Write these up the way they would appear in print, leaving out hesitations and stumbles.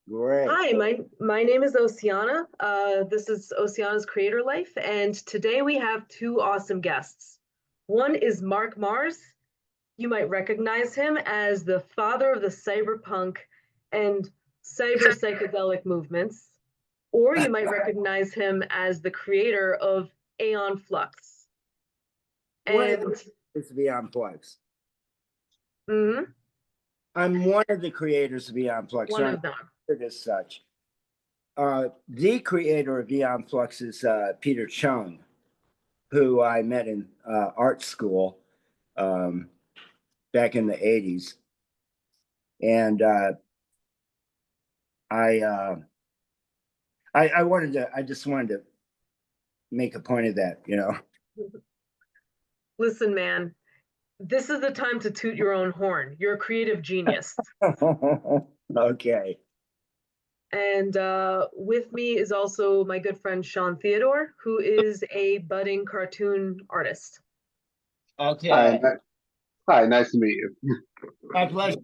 Great. Hi, my name is Ossiana. This is Ossiana's Creator Life, and today we have two awesome guests. One is Mark Mars. You might recognize him as the father of the cyberpunk and cyber psychedelic movements, or you might recognize him as the creator of Aeon Flux. What And is Beyond Flux? mhm, I'm one of the creators of Beyond Flux, one so I'm of them. considered as such. The creator of Beyond Flux is Peter Chung, who I met in art school um, back in the 80s. And I, uh, I just wanted to make a point of that, you know. Listen, man, this is the time to toot your own horn. You're a creative genius. Okay. And with me is also my good friend Sean Theodore, who is a budding cartoon artist. Okay. Hi, hi, nice to meet you. My pleasure.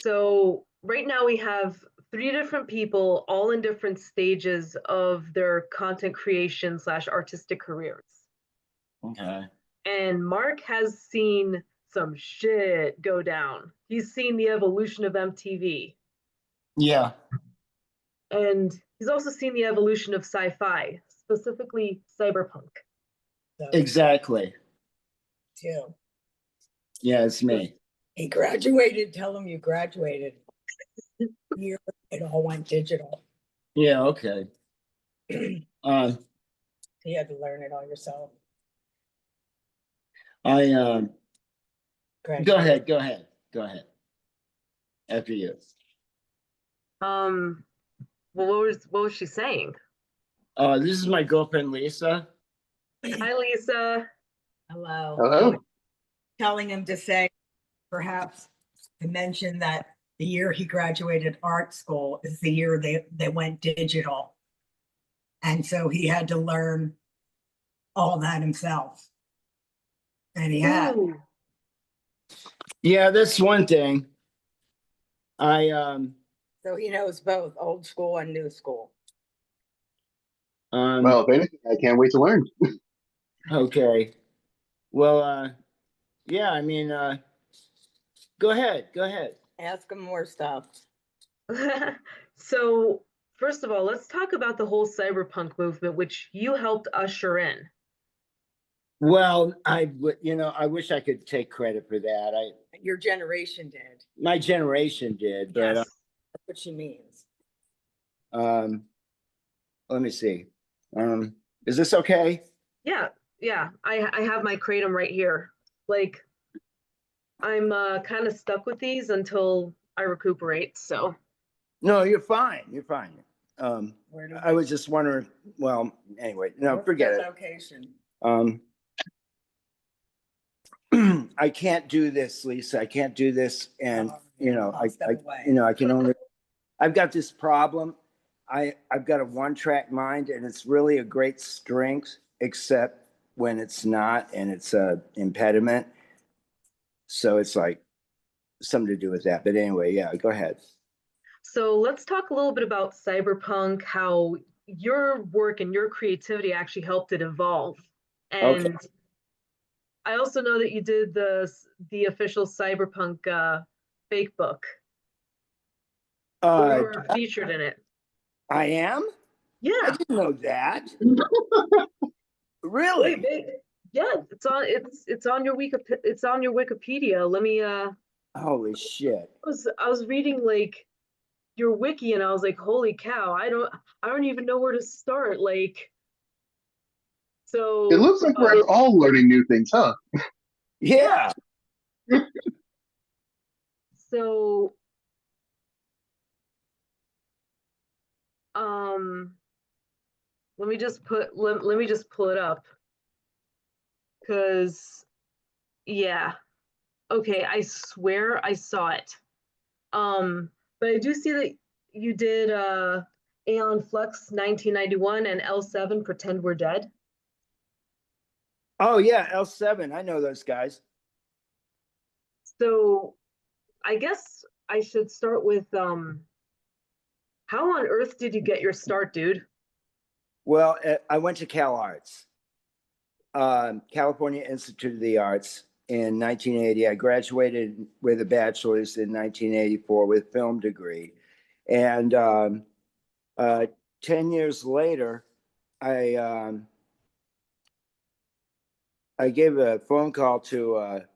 So right now we have three different people, all in different stages of their content creation slash artistic careers. Okay. And Mark has seen some shit go down. He's seen the evolution of MTV. Yeah. And he's also seen the evolution of sci-fi, specifically cyberpunk. So, Exactly. too. Yeah, it's me. He graduated. Tell him you graduated. Year it all went digital. Yeah. Okay. Um, You had to learn it all yourself. I Great. Go ahead. Go ahead. Go ahead. After you. Well, what was she saying? This is my girlfriend Lisa. Hi, Lisa. Hello. Hello. Telling him to say, perhaps to mention that the year he graduated art school is the year they went digital. And so he had to learn all that himself. And he had. Ooh. Yeah, that's one thing. I So he knows both old school and new school. Well, if anything, I can't wait to learn. Okay. Well, yeah, I mean, go ahead. Go ahead. Ask him more stuff. So, first of all, let's talk about the whole cyberpunk movement, which you helped usher in. Well, I wish I could take credit for that. Your generation did. My generation did, but Yes. That's what she means. let me see. Is this okay? Yeah, yeah. I have my kratom right here. Like, I'm kind of stuck with these until I recuperate. So, No, you're fine. You're fine. Where do I was just wondering. Well, anyway, no, what's forget their it. location? I can't do this, Lisa. I can't do this, and I'll step away. I can only. I've got this problem. I've got a one-track mind, and it's really a great strength, except when it's not, and it's a impediment. So it's like something to do with that. But anyway, yeah, go ahead. so let's talk a little bit about cyberpunk, how your work and your creativity actually helped it evolve. Okay. And I also know that you did the official cyberpunk fake book. You were featured in it. I am. I Yeah. didn't know that. Really? Wait, yeah, it's on your Wikipedia. Let me Holy shit! I was reading like your wiki and I was like, holy cow, I don't even know where to start. Like, It so looks like we're all learning new things, huh? Yeah. so um let me just pull it up because yeah, okay, I swear I saw it. But I do see that you did Aeon Flux 1991 and L7 Pretend We're Dead. Oh yeah, L7. I know those guys. So I guess I should start with how on earth did you get your start, dude? Well, I went to Cal Arts, California Institute of the Arts in 1980. I graduated with a bachelor's in 1984 with film degree. And 10 years later, I gave a phone call to a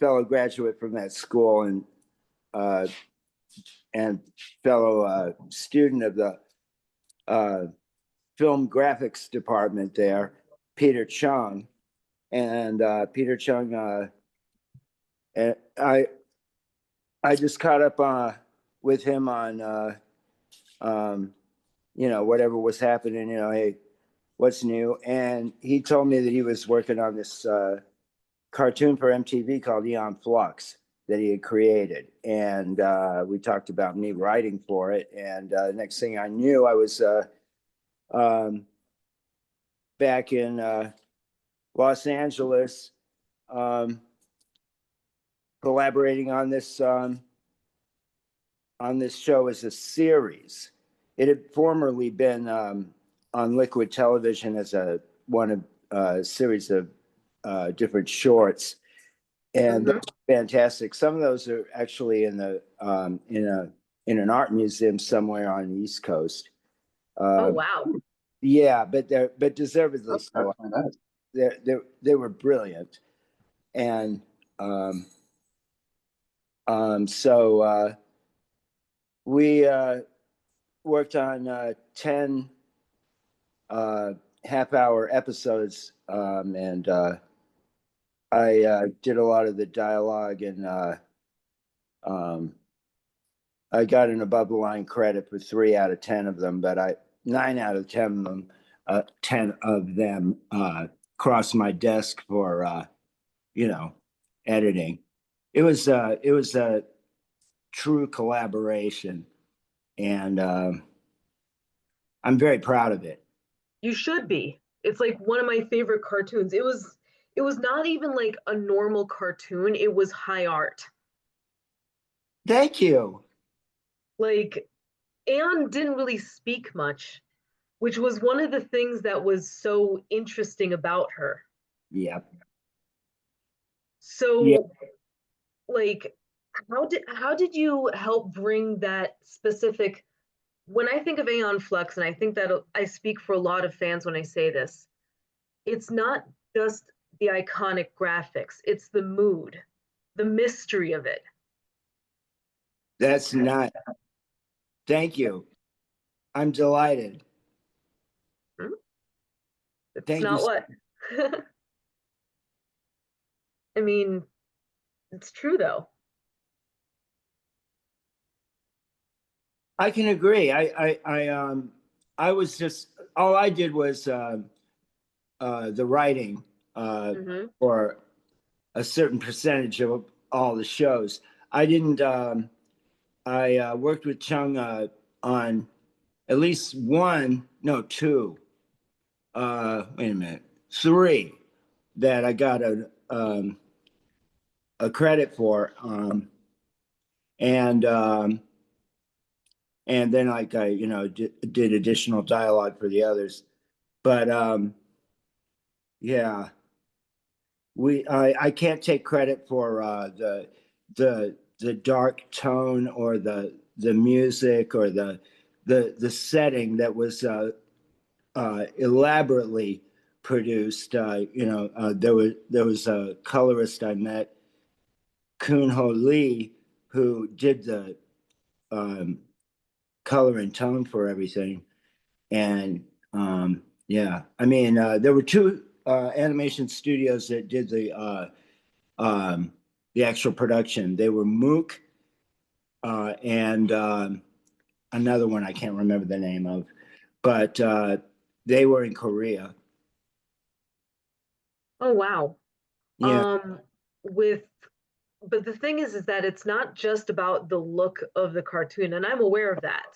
fellow graduate from that school and fellow student of the film graphics department there, Peter Chung. And Peter Chung, and I just caught up with him on whatever was happening, hey, what's new? And he told me that he was working on this cartoon for MTV called Aeon Flux that he had created. And we talked about me writing for it. And next thing I knew, I was back in Los Angeles, collaborating on this show as a series. It had formerly been on Liquid Television as one of a series of different shorts, and those are fantastic. Some of those are actually in an art museum somewhere on the East Coast. Oh wow. Yeah, but deservedly so. Nice. They were brilliant, and so we worked on 10 half-hour episodes, and I did a lot of the dialogue, and I got an above-the-line credit for 3 out of 10 of them, but 9 out of 10 of them, 10 of them crossed my desk for editing. It was a true collaboration, and I'm very proud of it. You should be. It's like one of my favorite cartoons. It was not even like a normal cartoon. It was high art. Thank you. Like Aeon didn't really speak much, which was one of the things that was so interesting about her. Yep. So Yeah. like how did you help bring that specific, when I think of Aeon Flux, and I think that I speak for a lot of fans when I say this, it's not just the iconic graphics, it's the mood, the mystery of it. That's not. Thank you. I'm delighted. It's Thank not you. what. I mean, it's true though. I can agree. I was just, all I did was the writing for a certain percentage of all the shows. I didn't. I worked with Chung on at least two. Wait a minute, 3 that I got a credit for, and then like I did additional dialogue for the others, but yeah, I can't take credit for the dark tone or the music or the setting that was elaborately produced. There was a colorist I met, Kun Ho Lee, who did the color and tone for everything. And yeah, I mean, there were 2 animation studios that did the actual production. They were Mook and another one I can't remember the name of, but they were in Korea. Oh wow. Yeah. But the thing is that it's not just about the look of the cartoon, and I'm aware of that.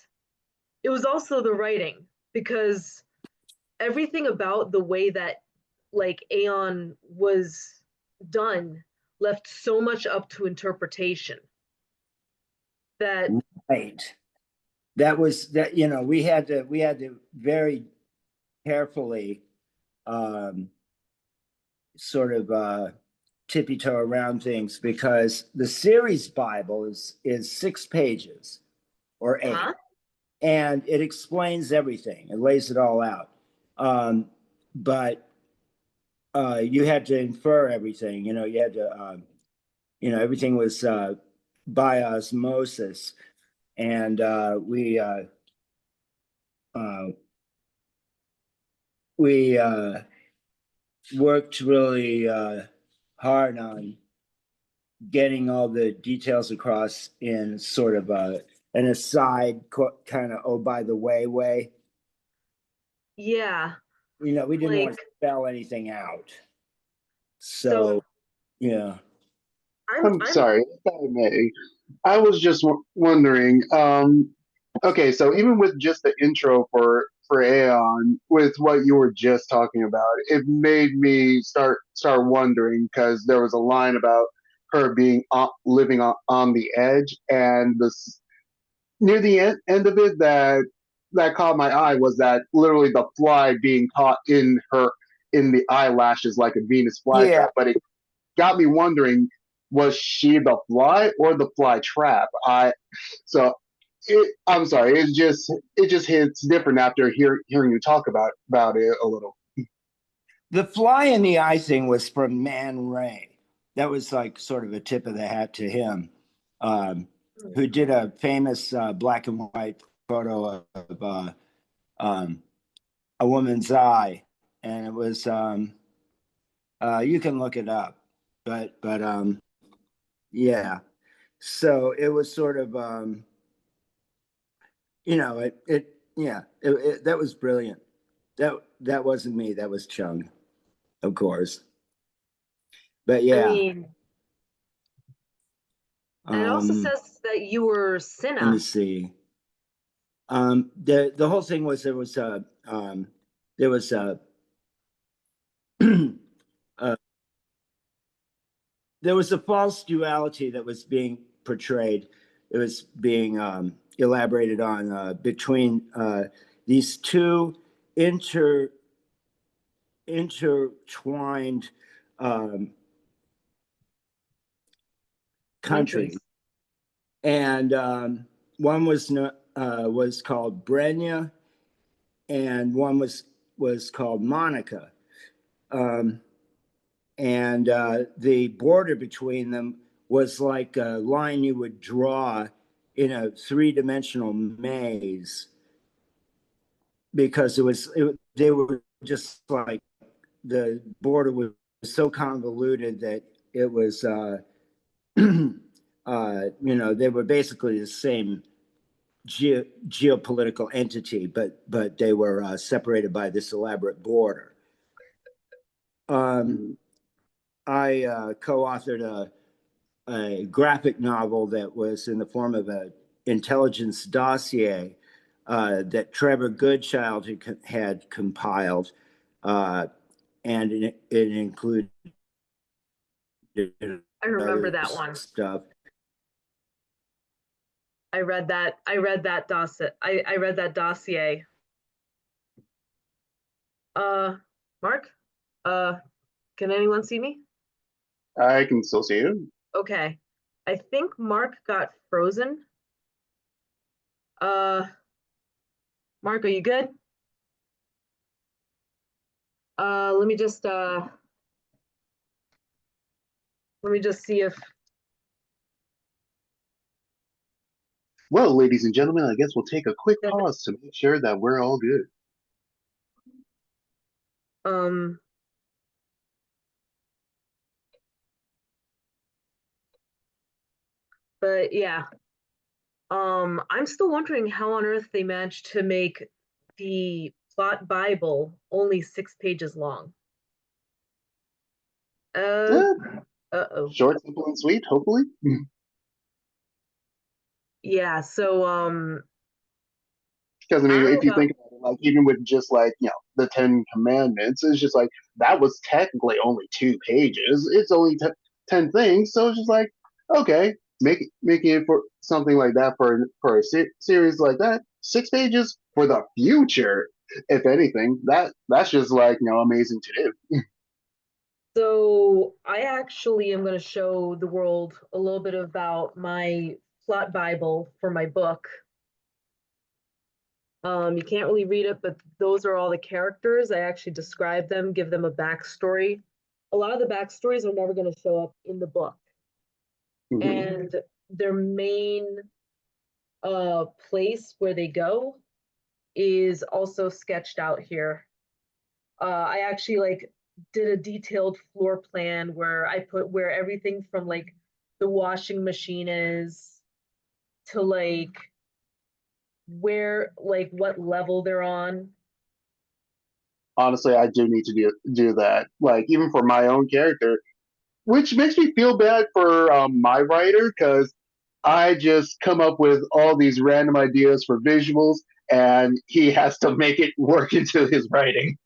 It was also the writing, because everything about the way that like Aeon was done left so much up to interpretation that Right. That was that, you know, we had to very carefully sort of tippy toe around things, because the series Bible is 6 pages or 8. huh? And it explains everything. It lays it all out. But you had to infer everything. You know, you had to, you know, everything was by osmosis. And we worked really hard on getting all the details across in sort of an aside kind of, oh, by the way. Yeah, You know, we didn't want like to spell anything out. so So, yeah. I'm I'm sorry, if I may. I was just wondering. Okay, so even with just the intro for Aeon, with what you were just talking about, it made me start wondering, because there was a line about her being living on the edge, and this near the end of it that caught my eye was that literally the fly being caught in the eyelashes like a Venus Yeah. flytrap, but it got me wondering, was she the fly or the fly trap? I'm sorry, it just hits different after hearing you talk about it a little. The fly in the eye thing was from Man Ray. That was like sort of a tip of the hat to him, who did a famous black and white photo of a woman's eye. And it was, you can look it up, but yeah. So it was sort of, you know, that was brilliant. That wasn't me. That was Chung, of course. But I yeah, mean, and it also says that you were let me Cinna. see. The whole thing was there was a uh, there was a false duality that was being portrayed. It was being elaborated on between these two intertwined countries, Countries. and one was called Brenya, and one was called Monica, and the border between them was like a line you would draw in a 3-dimensional maze, because they were just like, the border was so convoluted that it was you know, they were basically the same geopolitical entity, but they were separated by this elaborate border. I co-authored a graphic novel that was in the form of an intelligence dossier that Trevor Goodchild had compiled, and it included I remember other that one. stuff. I read that dossier. I read that dossier. Mark? Can anyone see me? I can still see you. Okay. I think Mark got frozen. Mark, are you good? Let me just see if Well, ladies and gentlemen, I guess we'll take a quick pause to make sure that we're all good. um but yeah. I'm still wondering how on earth they managed to make the plot Bible only 6 pages long. Eh, Uh-oh. short, simple, and sweet, hopefully. Yeah, so Because I I mean, don't know if you about think about it, like even with just like the Ten Commandments, it's just like that was technically only 2 pages. It's only 10 things, so it's just like okay, making it for something like that for a series like that, 6 pages for the future. If anything, that's just like amazing to do. So I actually am going to show the world a little bit about my plot Bible for my book. You can't really read it, but those are all the characters. I actually describe them, give them a backstory. A lot of the backstories are never going to show up in the book. And their main place where they go is also sketched out here. I actually like did a detailed floor plan where I put where everything from like the washing machine is to like where like what level they're on. Honestly, I do need to do that. Like even for my own character, which makes me feel bad for my writer because I just come up with all these random ideas for visuals, and he has to make it work into his writing.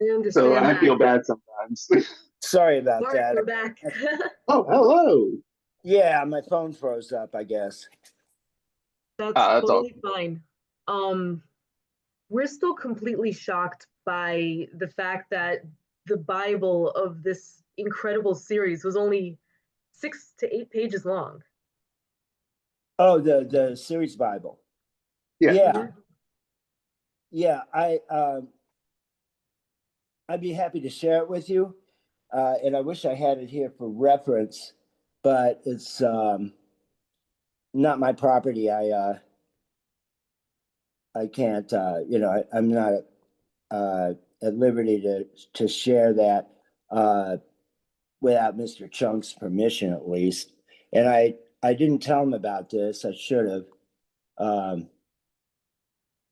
I So understand I that. feel bad sometimes. Sorry about Mark, that. you're back. Oh, hello. Yeah, my phone froze up, I guess. That's all. Totally fine. Um, we're still completely shocked by the fact that the Bible of this incredible series was only 6 to 8 pages long. Oh, the series Bible. Yeah. Yeah. Yeah, I'd be happy to share it with you. And I wish I had it here for reference, but it's not my property. I can't, I'm not at liberty to share that without Mr. Chunk's permission, at least. And I didn't tell him about this. I should have.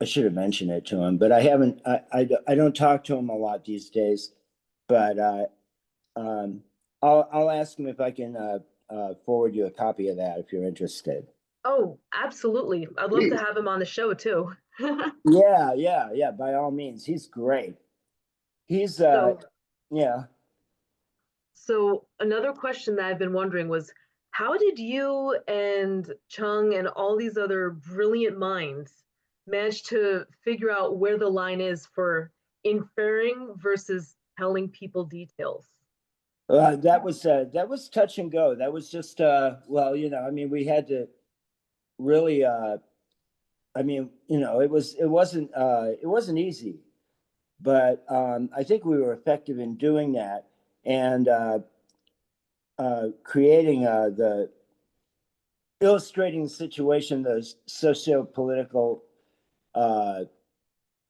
I should have mentioned it to him, but I haven't. I don't talk to him a lot these days. But I'll ask him if I can forward you a copy of that if you're interested. Oh, absolutely. I'd love to Please. have him on the show too. Yeah. By all means, he's great. He's So, yeah. so another question that I've been wondering was, how did you and Chung and all these other brilliant minds manage to figure out where the line is for inferring versus telling people details? That was touch and go. That was just well, I mean, we had to really I mean, it wasn't easy, but I think we were effective in doing that and creating the illustrating the situation, the socio-political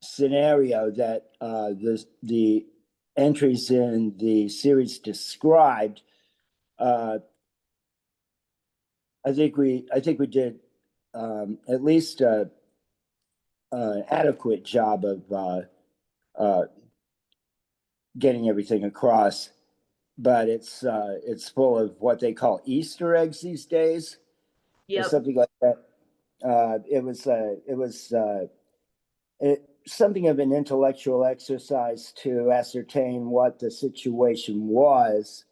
scenario that the entries in the series described. I think we did at least an adequate job of getting everything across. But it's full of what they call Easter eggs these days, or Yep. something like that. It was something of an intellectual exercise to ascertain what the situation was.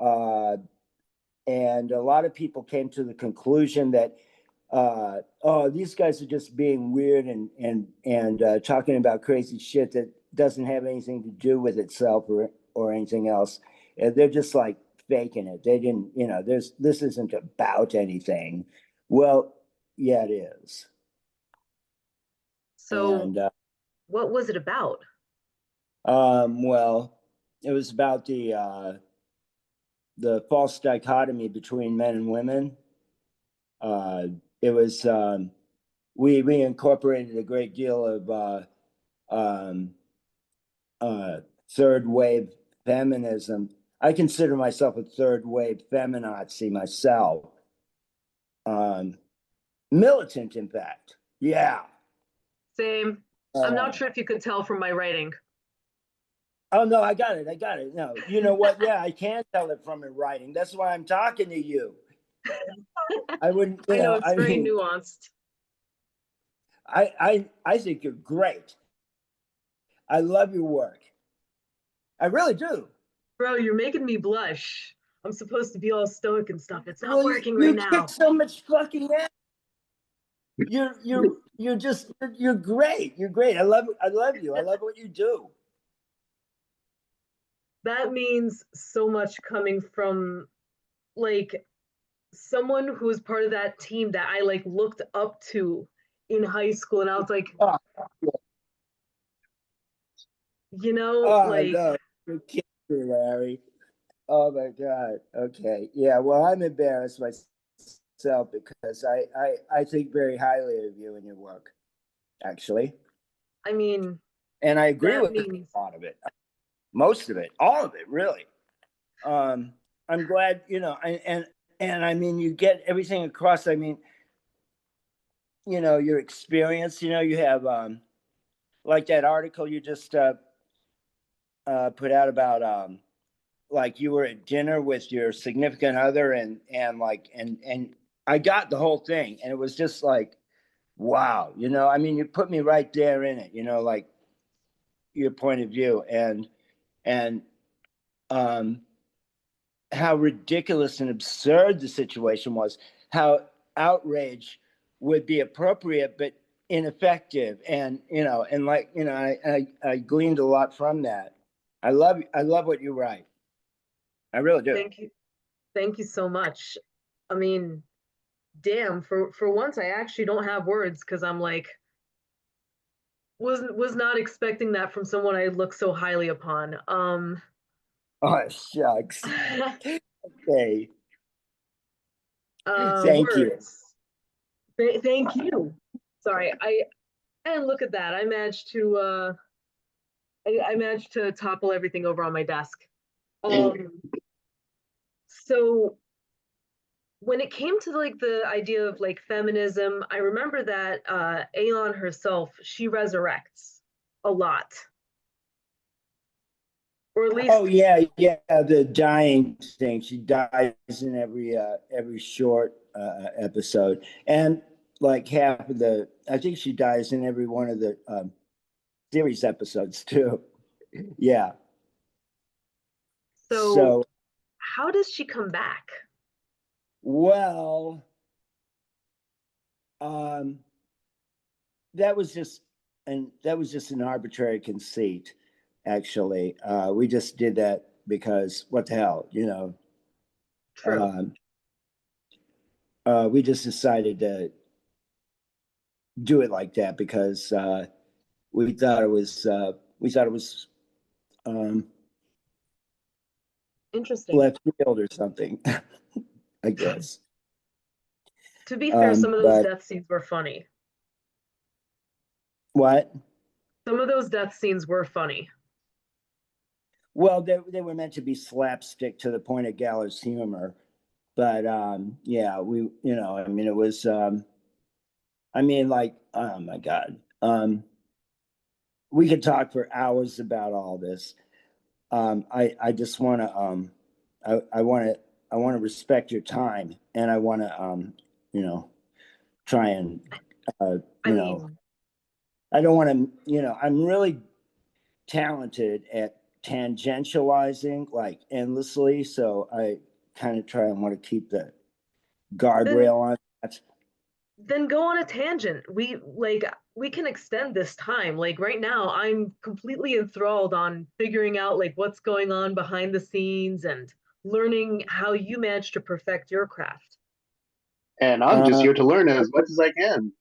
And a lot of people came to the conclusion that, oh, these guys are just being weird and talking about crazy shit that doesn't have anything to do with itself or anything else. And they're just like faking it. They didn't, this isn't about anything. Well, yeah, it is. So, And what was it about? well, it was about the false dichotomy between men and women. It was we incorporated a great deal of third wave feminism. I consider myself a third wave feminazi myself. Militant, in fact. Yeah. Same. I'm not sure if you could tell from my writing. Oh no, I got it. No, you know what? Yeah, I can tell it from her writing. That's why I'm talking to you. I wouldn't. I know it's very nuanced. I think you're great. I love your work. I really do. Bro, you're making me blush. I'm supposed to be all stoic and stuff. It's not Well, working you right now. kick so much fucking ass. You're just you're great. You're great. I love you. I love what you do. That means so much coming from like someone who was part of that team that I like looked up to in high school, and I was like, Oh, oh like no, you're kidding me, Larry. Oh my God. Okay. Yeah. Well, I'm embarrassed myself because I think very highly of you and your work, actually. I mean, And I agree that with means a lot of it, most of it, all of it, really. I'm glad, and I mean, you get everything across. I mean, your experience, you have, like that article you just put out about, like you were at dinner with your significant other and I got the whole thing and it was just like, wow, I mean, you put me right there in it, like your point of view and um how ridiculous and absurd the situation was, how outrage would be appropriate but ineffective, and I gleaned a lot from that. I love what you write. I really do. thank you so much. I mean, damn, for once I actually don't have words because I'm like was not expecting that from someone I look so highly upon. Oh shucks. Okay. Thank you. Words. Thank you. Sorry, and look at that. I managed to topple everything over on my desk. So when it came to like the idea of like feminism, I remember that Aeon herself, she resurrects a lot. Or at least Oh yeah, the dying thing. She dies in every short episode, and like half of the. I think she dies in every one of the series episodes too. Yeah. so So how does she come back? well, um, that was just an arbitrary conceit. Actually, we just did that because what the hell, True. we just decided to do it like that because we thought it was um, Interesting. left field or something. I guess. To be fair, some of those But death scenes were funny. what? Some of those death scenes were funny. Well, they were meant to be slapstick to the point of gallows humor, but yeah, I mean, it was. I mean, like, oh my God, we could talk for hours about all this. I just want to I want to respect your time, and I want to try and I mean, I don't want to I'm really talented at tangentializing like endlessly, so I kind of try and want to keep the then guardrail on that. then go on a tangent. We can extend this time. Like right now, I'm completely enthralled on figuring out like what's going on behind the scenes and learning how you manage to perfect your craft. And I'm just Uh, here to learn as much as I can.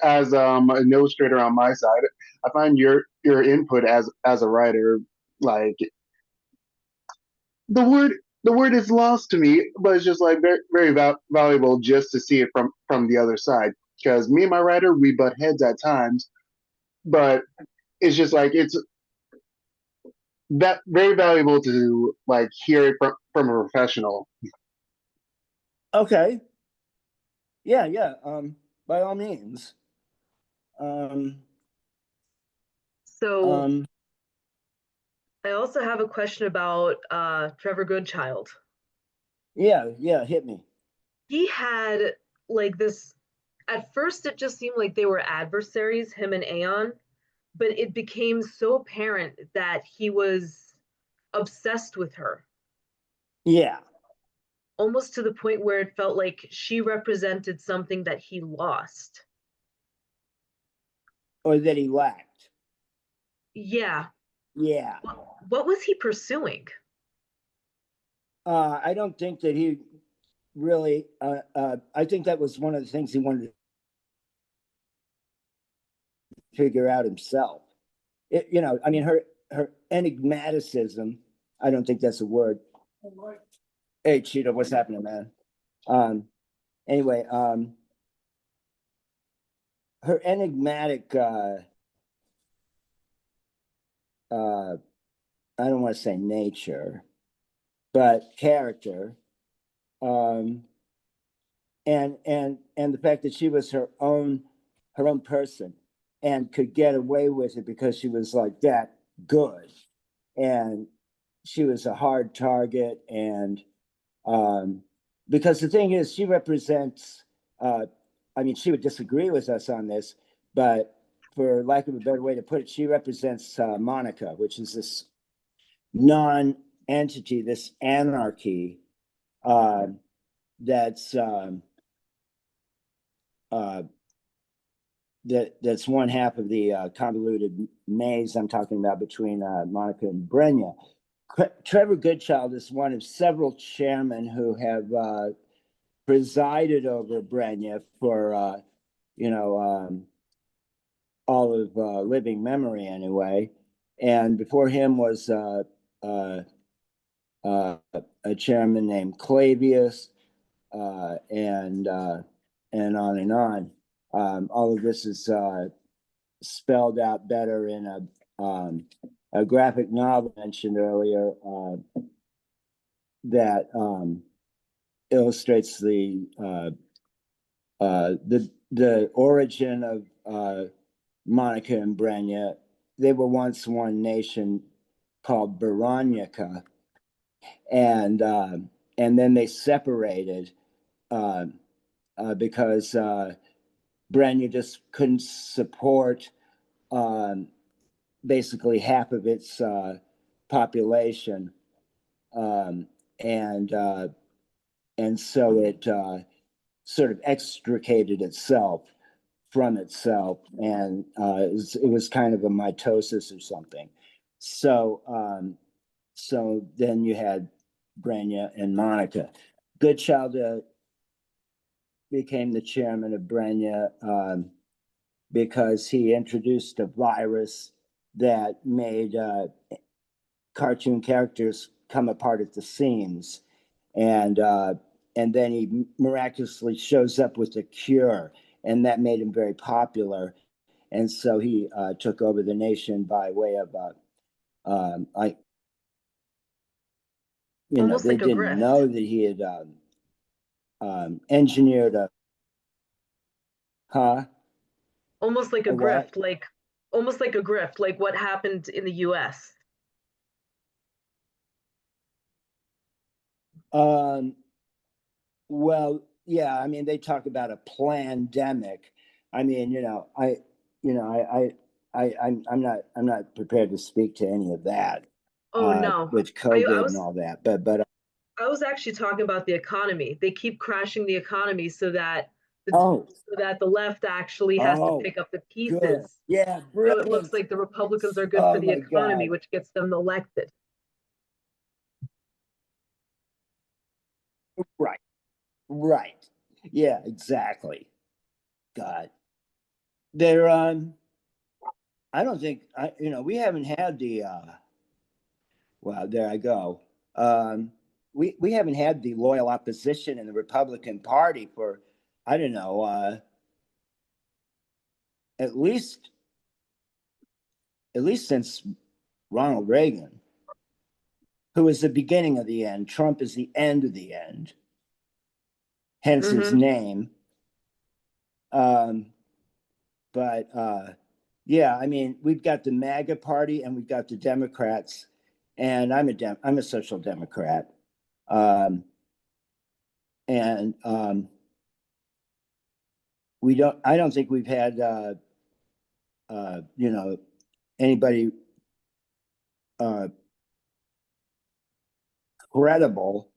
As an illustrator on my side, I find your input as a writer, like the word the word is lost to me, but it's just like very very valuable just to see it from the other side. Because me and my writer, we butt heads at times, but it's just like it's that very valuable to like hear it from a professional. okay. Yeah, yeah. By all means. Um, So um, I also have a question about Trevor yeah, yeah. Hit me. he had like this At first, it just seemed like they were adversaries, him and Aeon, but it became so apparent that he was obsessed with her, Yeah, almost to the point where it felt like she represented something that he lost. or that he lacked. Yeah. Yeah. What was he pursuing? I don't think that he really, I think that was one of the things he wanted to figure out himself. I mean, her enigmaticism, I don't think that's a word. Hey, Cheetah, what's happening, man? Anyway, her enigmatic, I don't want to say nature, but character, um, and the fact that she was her own person and could get away with it because she was like that good, and she was a hard target, and because the thing is, she represents. I mean, she would disagree with us on this, but for lack of a better way to put it, she represents Monica, which is this non-entity, this anarchy uh, that's uh, that's one half of the convoluted maze I'm talking about between Monica and Brenya. Trevor Goodchild is one of several chairmen who have presided over Brenya for all of living memory anyway. And before him was uh, a chairman named Clavius, and on and on. All of this is spelled out better in a graphic novel mentioned earlier that illustrates the origin of Monica and Brenya. They were once one nation called Baranica, and then they separated uh, because Brenya just couldn't support basically half of its population, um, and so it sort of extricated itself from itself, and it was kind of a mitosis or something. So then you had Brenya and Monica. Goodchild became the chairman of Brenya because he introduced a virus that made cartoon characters come apart at the seams, and then he miraculously shows up with a cure, and that made him very popular. And so he took over the nation by way of like Almost they like a didn't grift. know that he had engineered huh Almost like a a what grift, like almost like a grift, like what happened in the US. um well, yeah, I mean, they talk about a pandemic. I mean, I'm not prepared to speak to any of that Oh no. with I, I COVID and was all that, but I was actually talking about the economy. They keep crashing the economy oh, so that the left actually has to oh, pick up the good, pieces. yeah, So it looks brilliant. like the Republicans are good for Oh the my economy, God, which gets them elected. right, right, yeah, exactly. God, they're I don't think we haven't had the well, there I go. We haven't had the loyal opposition in the Republican Party for, I don't know, at least since Ronald Reagan, who is the beginning of the end. Trump is the end of the end, hence his Mm-hmm. name. Um, but yeah, I mean, we've got the MAGA party and we've got the Democrats, and I'm a social democrat, um, and I don't think we've had, you know, anybody credible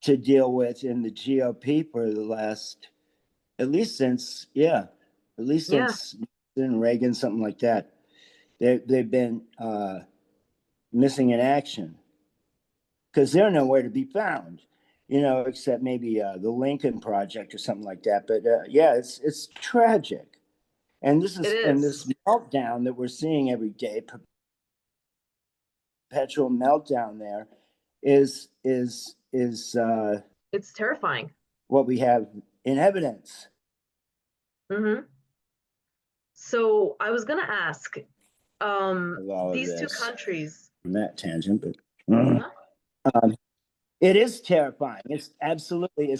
to deal with in the GOP for the last, at least since Reagan, something like that. They've been missing in action because they're nowhere to be found, except maybe the Lincoln Project or something like that. But yeah, it's tragic, and this meltdown that we're seeing every day, perpetual meltdown there, is it's terrifying. What we have in evidence. Mm-hmm. So I was going to ask, these two countries. On that tangent, but it is terrifying. It's absolutely,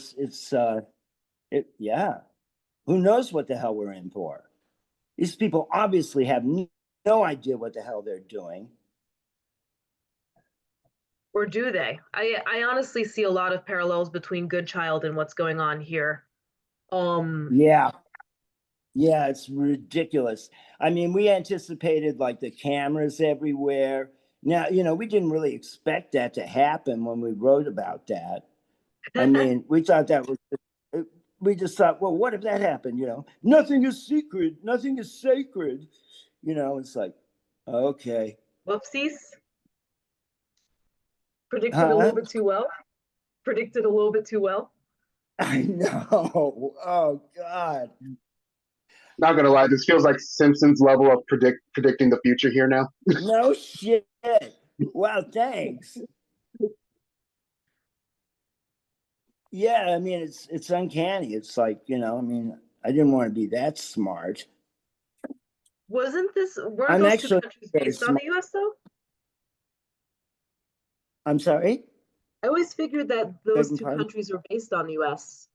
yeah. Who knows what the hell we're in for? These people obviously have no idea what the hell they're doing. Or do they? I honestly see a lot of parallels between Goodchild and what's going on here. Yeah, it's ridiculous. I mean, we anticipated like the cameras everywhere. Now, we didn't really expect that to happen when we wrote about that. I mean, we thought that was, we just thought, well, what if that happened? Nothing is secret, nothing is sacred. It's like, okay. Whoopsies. Predicted a little bit too well. Predicted a little bit too well. I know. Oh, God. Not gonna lie, this feels like Simpsons level of predicting the future here now. No shit. Wow, thanks. Yeah, I mean, it's uncanny. It's like, I mean, I didn't want to be that smart. Weren't those two countries based on the US though? I'm sorry? I always figured that those two countries were based on the US.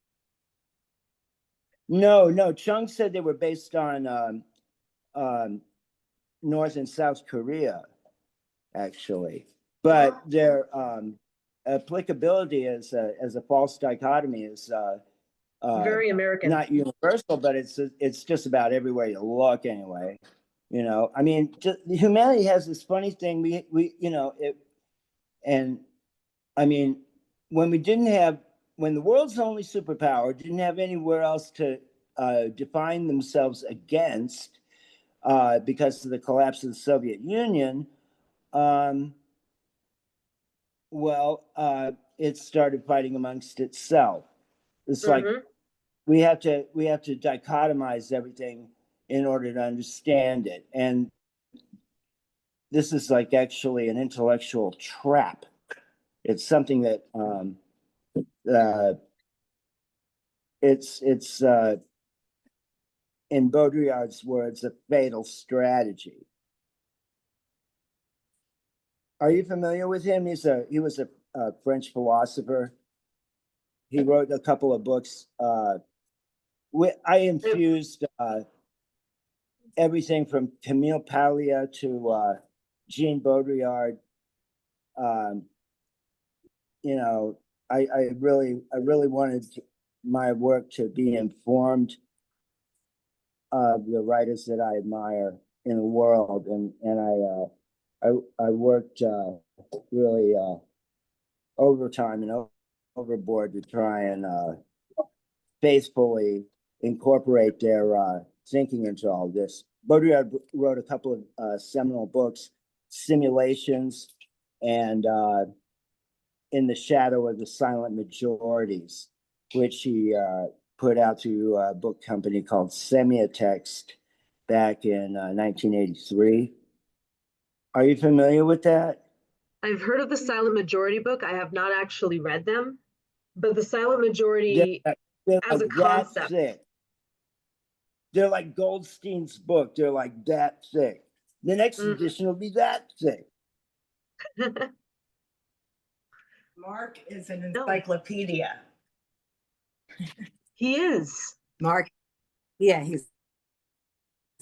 No. Chung said they were based on North and South Korea, actually. But their applicability as a false dichotomy is very American. Not universal, but it's just about everywhere you look anyway. I mean, humanity has this funny thing. And I mean, when the world's only superpower didn't have anywhere else to define themselves against because of the collapse of the Soviet Union, it started fighting amongst itself. It's like we have to dichotomize everything in order to understand it, and this is like actually an intellectual trap. It's something that it's in Baudrillard's words, a fatal strategy. Are you familiar with him? He was a French philosopher. He wrote a couple of books. I infused everything from Camille Paglia to Jean Baudrillard. I really wanted my work to be informed of the writers that I admire in the world, and I worked really overtime and overboard to try and faithfully incorporate their thinking into all this. Baudrillard wrote a couple of seminal books, Simulations and In the Shadow of the Silent Majorities, which he put out to a book company called Semiotext back in 1983. Are you familiar with that? I've heard of the Silent Majority book. I have not actually read them, but the Silent Majority they're as like a concept. Thick. They're like Goldstein's book. They're like that thick. The next edition will be that thick. Mark is an encyclopedia. He is. Mark, yeah, he's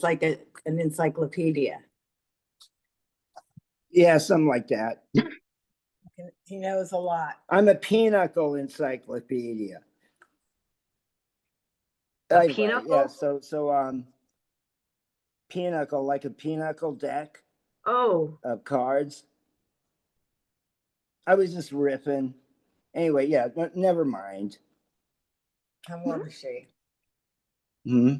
like an encyclopedia. Yeah, something like that. He knows a lot. I'm a pinnacle encyclopedia. Anyway, pinochle? yeah. So pinochle, like a pinochle deck Oh, of cards. I was just riffing. Anyway, yeah. Never mind. How old is she? Hmm.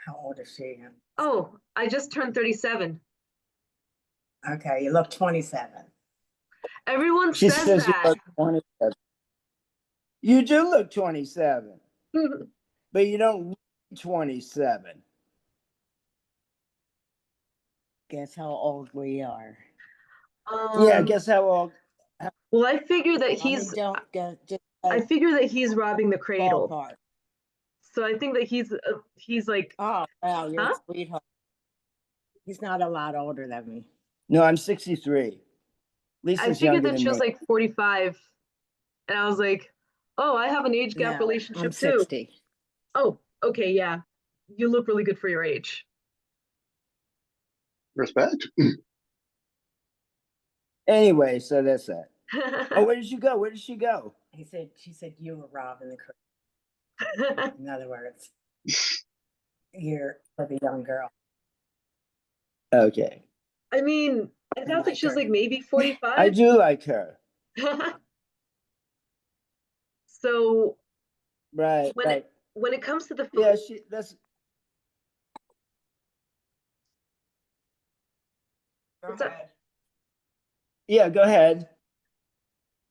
How old is she? oh, I just turned 37. Okay, you look 27. Everyone She says says you that. look 27. You do look 27, but you don't look 27. Guess how old we are. Yeah, Um, guess how old? well, I figure that I mean, don't get just I figure that he's robbing the cradle. ballpark. So I think that he's like, Oh, wow, you're huh? a sweetheart. He's not a lot older than me. No, I'm 63. I Lisa's figured younger that than she me. was like 45. And I was like, oh, I have an age gap No, relationship I'm too. 60. Oh, okay, yeah. You look really good for your age. Respect. Anyway, so that's that. Oh, where did you go? Where did she go? She said you were robbing the cradle. In other words, you're a young girl. Okay. I mean, I I thought that like she was her. like maybe I 45. do like her. So Right, when right. it comes to the Yeah, that's Go What's up? ahead. yeah, go ahead.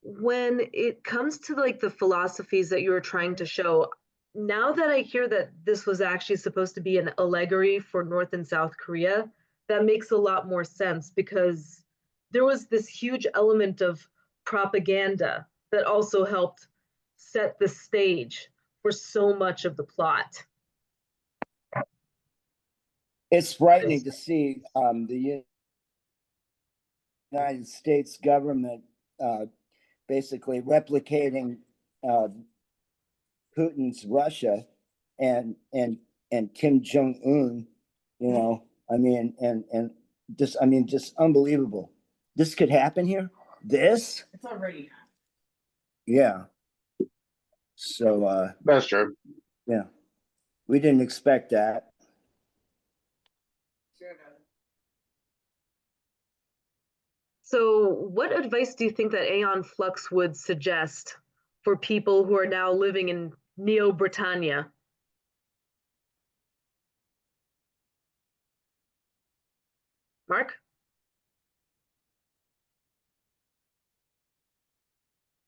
when it comes to like the philosophies that you were trying to show, now that I hear that this was actually supposed to be an allegory for North and South Korea, that makes a lot more sense because there was this huge element of propaganda that also helped set the stage for so much of the plot. It's frightening to see the United States government basically replicating Putin's Russia and Kim Jong Un. You know, I mean, and just unbelievable. This could happen here. This, It's already. yeah. So That's true. yeah, we didn't expect that. So, what advice do you think that Aeon Flux would suggest for people who are now living in Neo Britannia? Mark?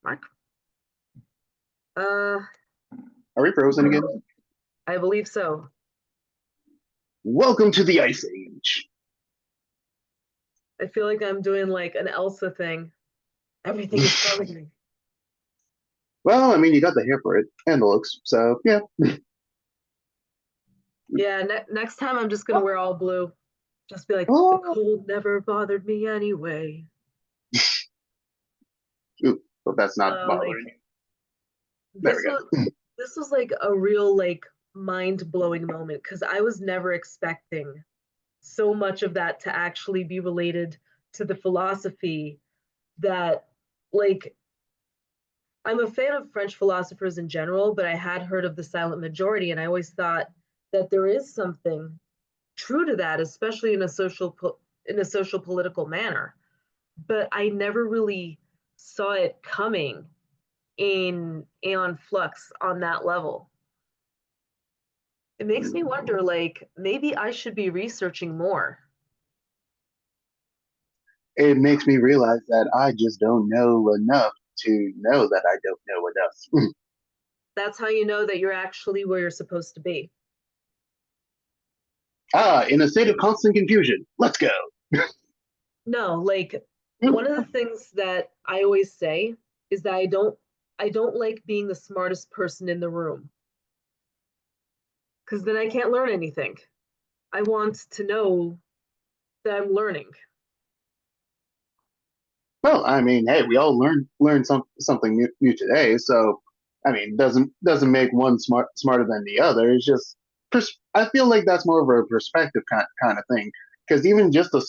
Mark? Are we frozen again? I believe so. Welcome to the Ice Age. I feel like I'm doing like an Elsa thing. Everything is frozen. Well, I mean, you got the hair for it and the looks, so yeah. Yeah, next time I'm just gonna wear all blue. Just be like, the Oh, cold never bothered me anyway. ooh, but that's not Like bothering you. There we go. this was like a real like mind-blowing moment because I was never expecting so much of that to actually be related to the philosophy that like I'm a fan of French philosophers in general, but I had heard of the silent majority and I always thought that there is something true to that, especially in a social political manner. But I never really saw it coming in Aeon Flux on that level. It makes me wonder, like, maybe I should be researching more. It makes me realize that I just don't know enough to know that I don't know enough. That's how you know that you're actually where you're supposed to be. In a state of constant confusion. Let's go. No, like one of the things that I always say is that I don't like being the smartest person in the room because then I can't learn anything. I want to know that I'm learning. Well, I mean, hey, we all learned something new today. So, I mean, doesn't make one smarter than the other. It's just I feel like that's more of a perspective kind of thing. Because even just the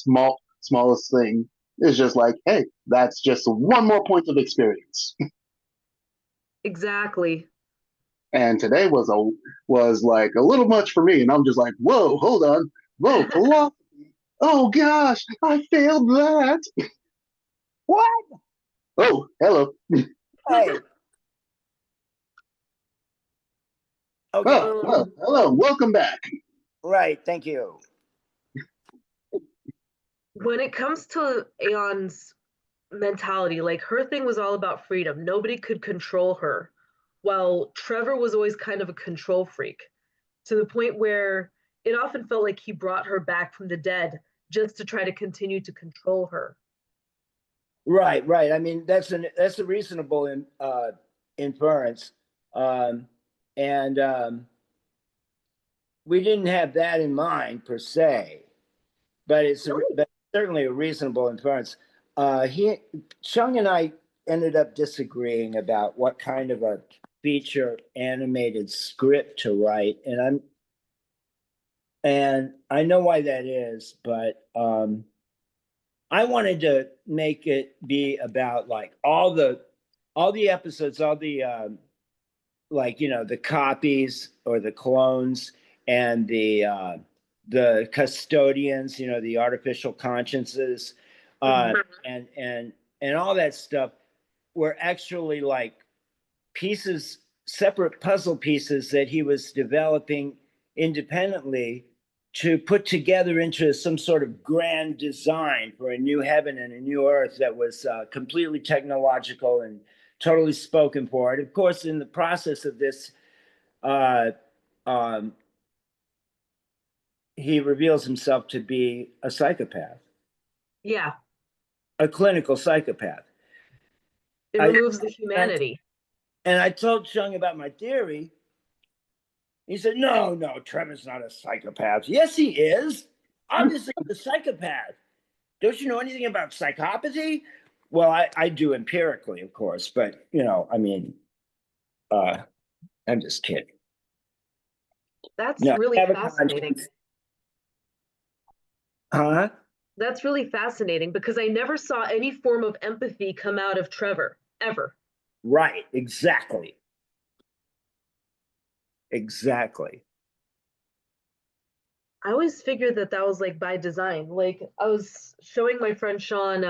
smallest thing is just like, hey, that's just one more point of experience. Exactly. and today was like a little much for me, and I'm just like, whoa, hold on, whoa, philosophy. Oh gosh, I failed that. What? Oh, hello. Hey. Okay. Oh, well, hello, welcome back. Right. Thank you. When it comes to Aeon's mentality, like her thing was all about freedom. Nobody could control her. While Trevor was always kind of a control freak, to the point where it often felt like he brought her back from the dead just to try to continue to control her. Right. Right. I mean, that's a reasonable inference, and we didn't have that in mind per se, but that's certainly a reasonable inference. Chung and I ended up disagreeing about what kind of a feature animated script to write, and I know why that is, but I wanted to make it be about like all the episodes, all the like, you know, the copies or the clones and the custodians, you know, the artificial consciences, and all that stuff were actually like pieces, separate puzzle pieces that he was developing independently to put together into some sort of grand design for a new heaven and a new earth that was completely technological and totally spoken for. And of course, in the process of this, uh, um, he reveals himself to be a psychopath, Yeah, a clinical psychopath. it removes the humanity. And I told Chung about my theory. He said, no, Trevor's not a psychopath. Yes, he is. Obviously, he's a psychopath. Don't you know anything about psychopathy? Well, I do empirically, of course, but, you know, I mean, I'm just kidding. That's No, really have a fascinating. conscience. Huh? That's really fascinating because I never saw any form of empathy come out of Trevor, ever. Right, exactly. Exactly. I always figured that that was like by design. Like I was showing my friend Sean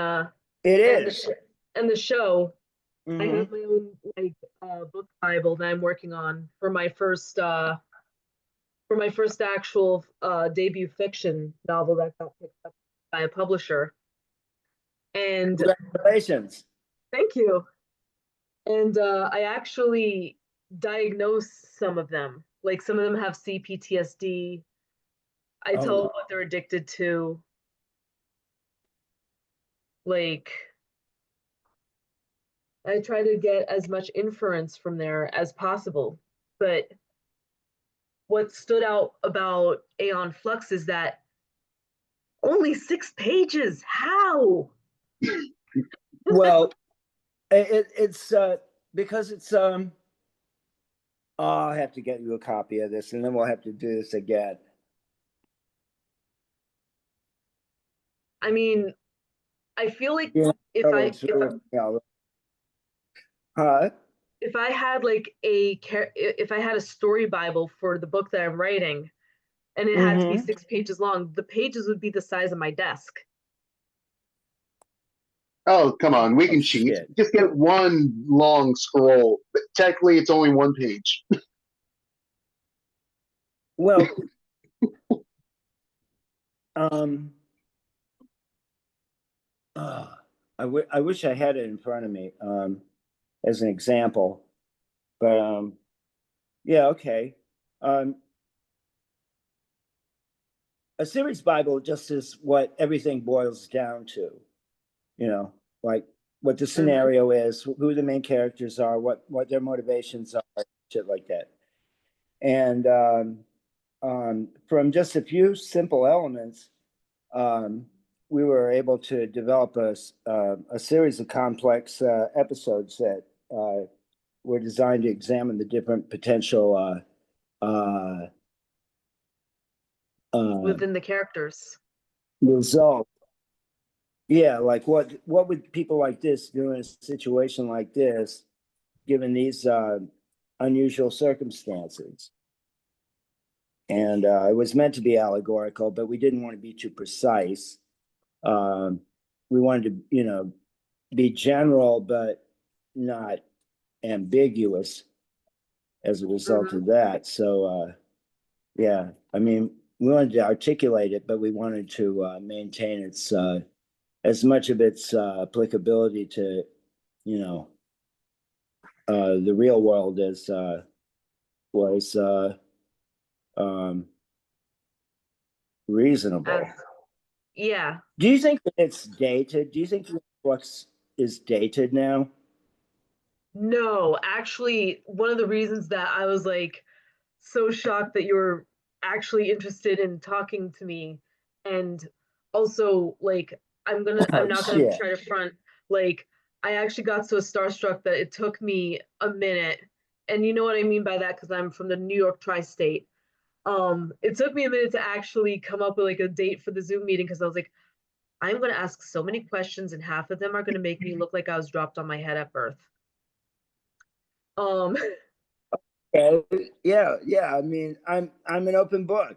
It and is. the show. I Mhm. have my own like book Bible that I'm working on for my first actual debut fiction novel that got picked up by a publisher. And Congratulations. thank you. And I actually diagnosed some of them. Like some of them have CPTSD. I tell them what they're addicted to. Like I try to get as much inference from there as possible. But what stood out about Aeon Flux is that only 6 pages. How? Well, it's because it's I'll have to get you a copy of this, and then we'll have to do this again. I mean, I feel like Yeah, if totally I through with me already. Huh? if I had like if I had a story Bible for the book that I'm writing, and it had to be Mhm. 6 pages long, the pages would be the size of my desk. Oh, come on, we Oh can cheat. shit. Just get one long scroll. But technically, it's only one page. Well, um, I wish I had it in front of me as an example, but yeah, okay. Um, a series Bible just is what everything boils down to, you know, like what the scenario is, who the main characters are, what their motivations are, shit like that. And from just a few simple elements, um, we were able to develop a series of complex episodes that were designed to examine the different potential uh, Within the characters. results. Yeah, like what would people like this do in a situation like this, given these unusual circumstances. And it was meant to be allegorical, but we didn't want to be too precise. We wanted to, be general, but not ambiguous as a result of that. So, yeah, I mean, we wanted to articulate it, but we wanted to maintain its as much of its applicability to, the real world as was reasonable. Yeah. Do you think that it's dated? Do you think the Flux is dated now? No, actually, one of the reasons that I was like so shocked that you're actually interested in talking to me, and also like I'm not gonna Shit. try to front, like I actually got so starstruck that it took me a minute. And you know what I mean by that, because I'm from the New York tri-state. It took me a minute to actually come up with like a date for the Zoom meeting, because I was like, I'm gonna ask so many questions and half of them are gonna make me look like I was dropped on my head at birth. Um, Yeah, yeah. I mean, I'm an open book.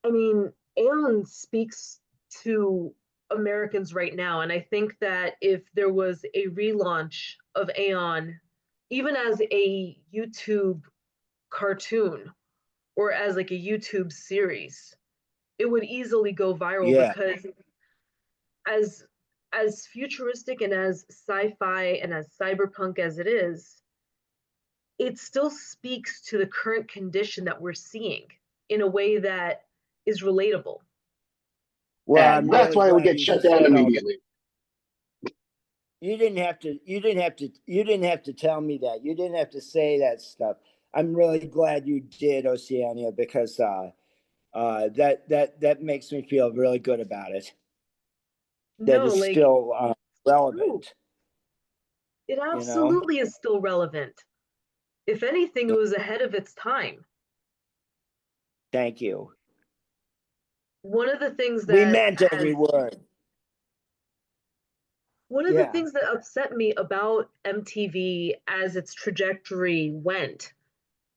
I mean, Aeon speaks to Americans right now, and I think that if there was a relaunch of Aeon, even as a YouTube cartoon or as like a YouTube series, it would easily go viral, Yeah, because as as futuristic and as sci-fi and as cyberpunk as it is, it still speaks to the current condition that we're seeing in a way that is relatable. well, I'm And that's really why it would glad get you shut down said all that. immediately. You didn't have to. You didn't have to tell me that. You didn't have to say that stuff. I'm really glad you did, Oceania, because that makes me feel really good about it. That No, is like, still true. relevant. It You know. absolutely is still relevant. If anything, it was ahead of its time. Thank you. One of the things We that meant every has word. one of the Yeah. things that upset me about MTV as its trajectory went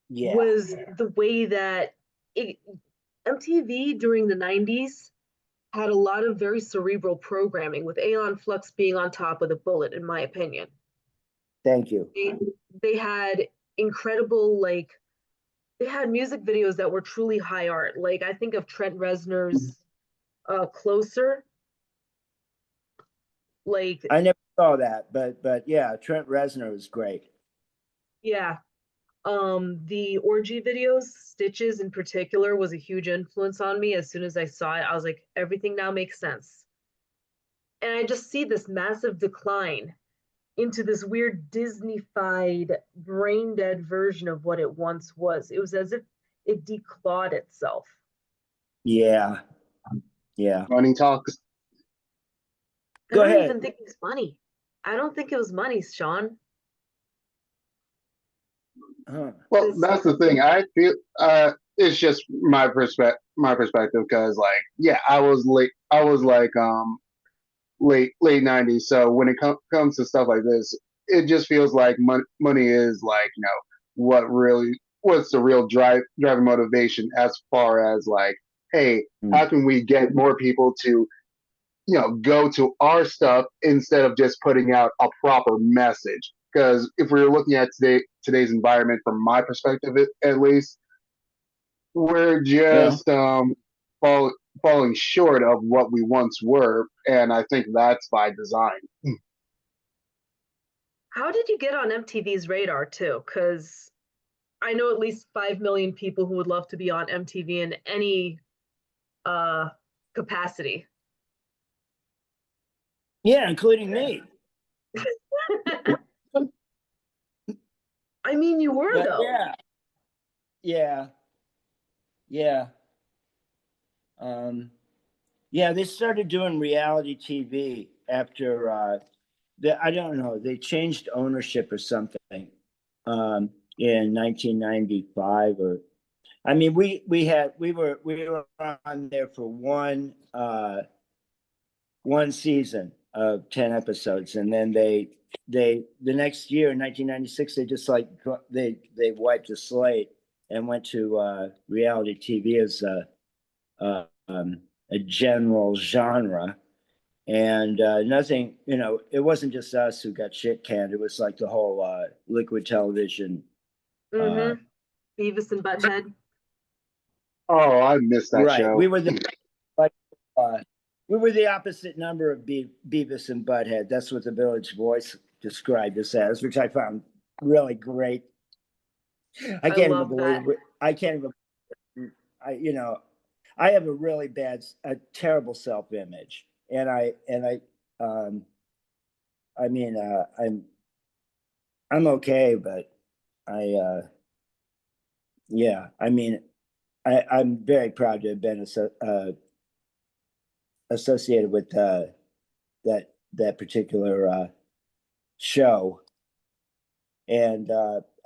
Yeah. was the way that it, MTV during the 90s had a lot of very cerebral programming, with Aeon Flux being on top of the bullet, in my opinion. Thank you. They had incredible, like, they had music videos that were truly high art. Like, I think of Trent Reznor's Closer. Like, I never saw that, but yeah, Trent Reznor was great. yeah. The orgy videos, Stitches in particular, was a huge influence on me. As soon as I saw it, I was like, everything now makes sense. And I just see this massive decline into this weird Disney-fied, brain-dead version of what it once was. It was as if it declawed itself. Yeah. Yeah. Money talks. I Go don't ahead. even think it was money. I don't think it was money, Sean. Huh. Well, that's the thing. I feel it's just my perspective because like yeah, I was late. I was like late '90s. So when it comes to stuff like this, it just feels like money is like what's the real driving motivation as far as like hey, how can we get more people to go to our stuff instead of just putting out a proper message. Because if we're looking at today's environment, from my perspective at least, we're Yeah. just falling short of what we once were, and I think that's by design. How did you get on MTV's radar too? Because I know at least 5 million people who would love to be on MTV in any uh, capacity. Yeah, including me. I mean, you were But though. yeah. Yeah. Yeah. Yeah, they started doing reality TV after I don't know, they changed ownership or something in 1995 or I mean we were on there for one season of 10 episodes, and then the next year in 1996 they just like they wiped the slate and went to reality TV as a general genre. And nothing, it wasn't just us who got shit canned. It was like the whole liquid television. Mm-hmm. Beavis and Butthead. Oh, I missed that Right. show. We were the opposite number of Beavis and Butthead. That's what the Village Voice described us as, which I found really great. I can't even love believe that. it. I can't even. I have a terrible self-image, and I mean, I'm okay, but yeah, I mean, I'm very proud to have been associated with that particular show, and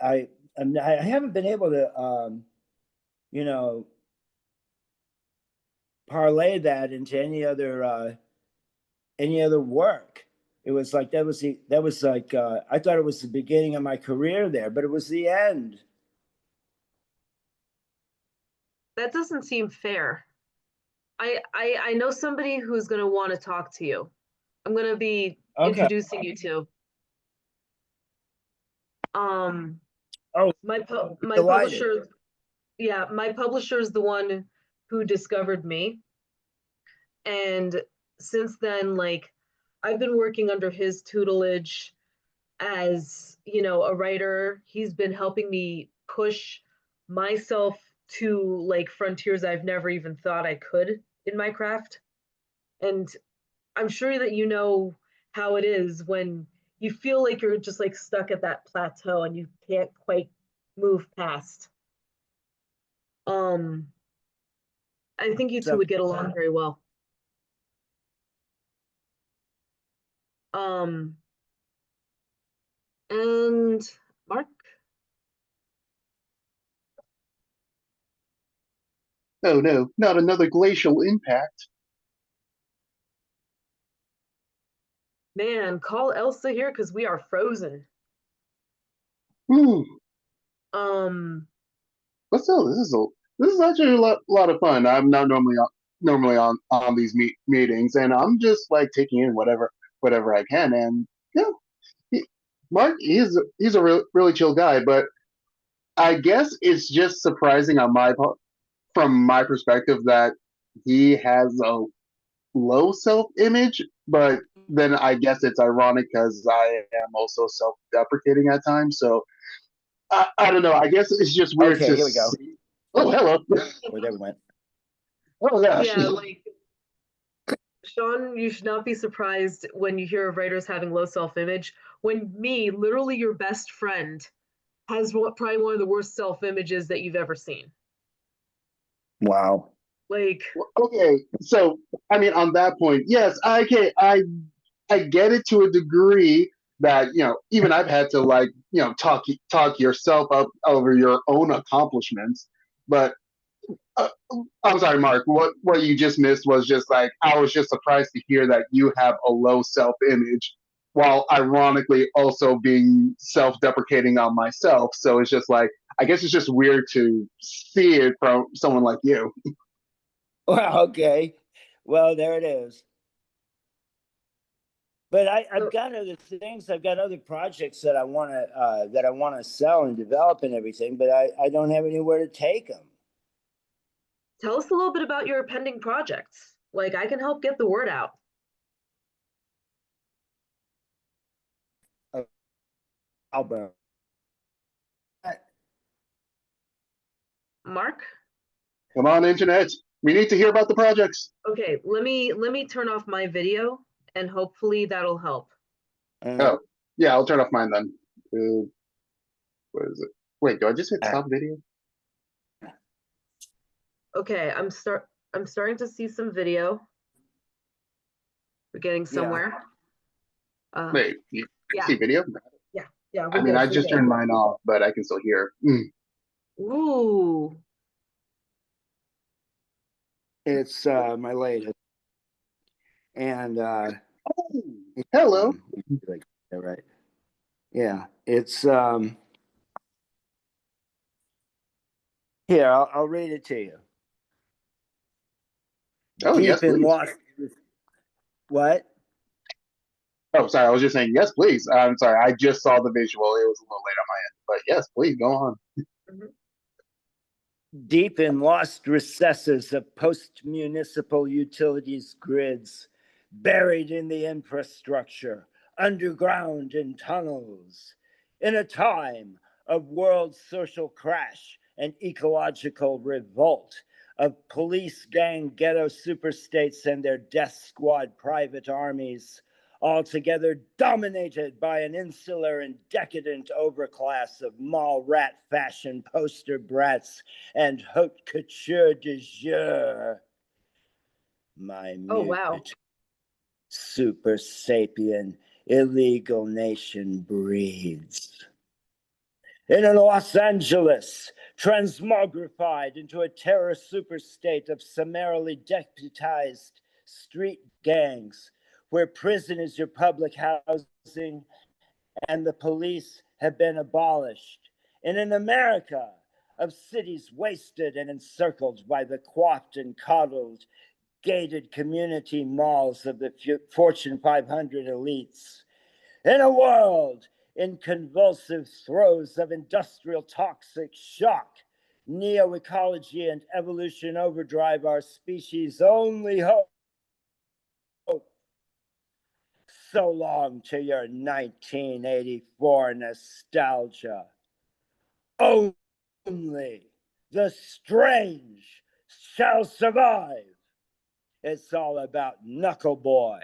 I haven't been able to parlay that into any other work. It was like I thought it was the beginning of my career there, but it was the end. That doesn't seem fair. I know somebody who's going to want to talk to you. I'm going to be introducing you to. Oh, my delighted. publisher. Yeah, my publisher is the one who discovered me, and since then, like, I've been working under his tutelage as, a writer. He's been helping me push myself to like frontiers I've never even thought I could in my craft. And I'm sure that you know how it is when you feel like you're just like stuck at that plateau and you can't quite move past. I think you two would get along very well. And Mark? Oh no, not another glacial impact. Man, call Elsa here because we are frozen. Ooh, But still, this is actually a lot of fun. I'm not normally on these meetings, and I'm just like taking in whatever I can. And yeah, Mark, he's a really chill guy, but I guess it's just surprising on from my perspective that he has a low self image, but then I guess it's ironic because I am also self deprecating at times. So I don't know. I guess it's just weird Okay, to here we go. see. Oh, hello. Where they went. Oh, gosh. yeah, like Sean, you should not be surprised when you hear of writers having low self-image. When me, literally your best friend, has probably one of the worst self-images that you've ever seen. Wow. Like, Okay, so I mean, on that point, yes, I get it to a degree that even I've had to like talk yourself up over your own accomplishments, but uh, I'm sorry, Mark. What you just missed was just like I was just surprised to hear that you have a low self image, while ironically also being self deprecating on myself. So it's just like I guess it's just weird to see it from someone like you. Well, okay. Well, there it is. But I've got other things. I've got other projects that I want to sell and develop and everything. But I don't have anywhere to take them. tell us a little bit about your pending projects. Like, I can help get the word out. Album. Mark? Come on, internet. We need to hear about the projects. Okay, let me turn off my video and hopefully that'll help. Oh, yeah, I'll turn off mine then. What is it? Wait, do I just hit stop video? Okay, I'm starting to see some video. We're getting somewhere. Wait, you Yeah. see video? Yeah. I mean, I just turned mine off, but I can still hear. Ooh. It's my latest, and Oh, Hello. Like, right. Yeah, it's here. I'll read it to you. Oh, yes, Deep in please. lost. What? Oh, sorry. I was just saying, yes, please. I'm sorry. I just saw the visual. It was a little late on my end. But yes, please go on. Mhm. Deep in lost recesses of post-municipal utilities grids, buried in the infrastructure, underground in tunnels, in a time of world social crash and ecological revolt, of police gang ghetto superstates and their death squad private armies, altogether dominated by an insular and decadent overclass of mall rat fashion poster brats and haute couture de jour. My Oh, wow. mute, super sapien, illegal nation breeds. In a Los Angeles, transmogrified into a terror superstate of summarily deputized street gangs, where prison is your public housing and the police have been abolished. In an America of cities wasted and encircled by the coiffed and coddled gated community malls of the Fortune 500 elites. In a world in convulsive throes of industrial toxic shock, neo-ecology and evolution overdrive our species' only hope. So long to your 1984 nostalgia. Only the strange shall survive. It's all about Knuckle Boy.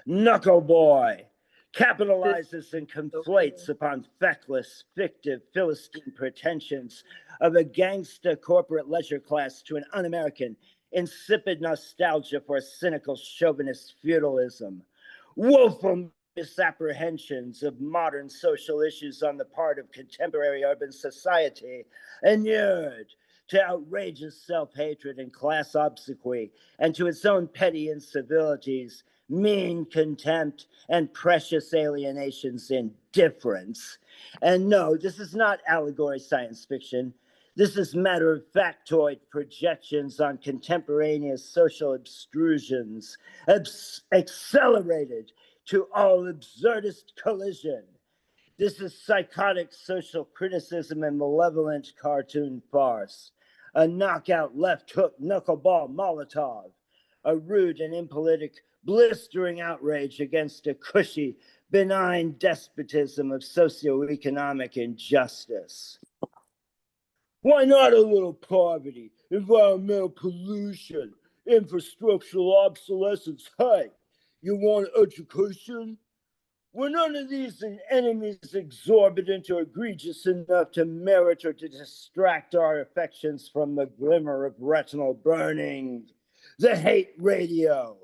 Knuckle Boy capitalizes and conflates upon feckless, fictive, Philistine pretensions of a gangster corporate leisure class to an un-American, insipid nostalgia for a cynical chauvinist feudalism, woeful misapprehensions of modern social issues on the part of contemporary urban society, inured to outrageous self-hatred and class obsequy, and to its own petty incivilities, mean contempt, and precious alienation's indifference. And no, this is not allegory science fiction. This is matter of factoid projections on contemporaneous social abstrusions, accelerated to all absurdist collision. This is psychotic social criticism and malevolent cartoon farce. A knockout left hook knuckleball Molotov. A rude and impolitic blistering outrage against a cushy, benign despotism of socioeconomic injustice. Why not a little poverty, environmental pollution, infrastructural obsolescence? Hey, you want education? Were none of these enemies exorbitant or egregious enough to merit or to distract our affections from the glimmer of retinal burning? The hate radio,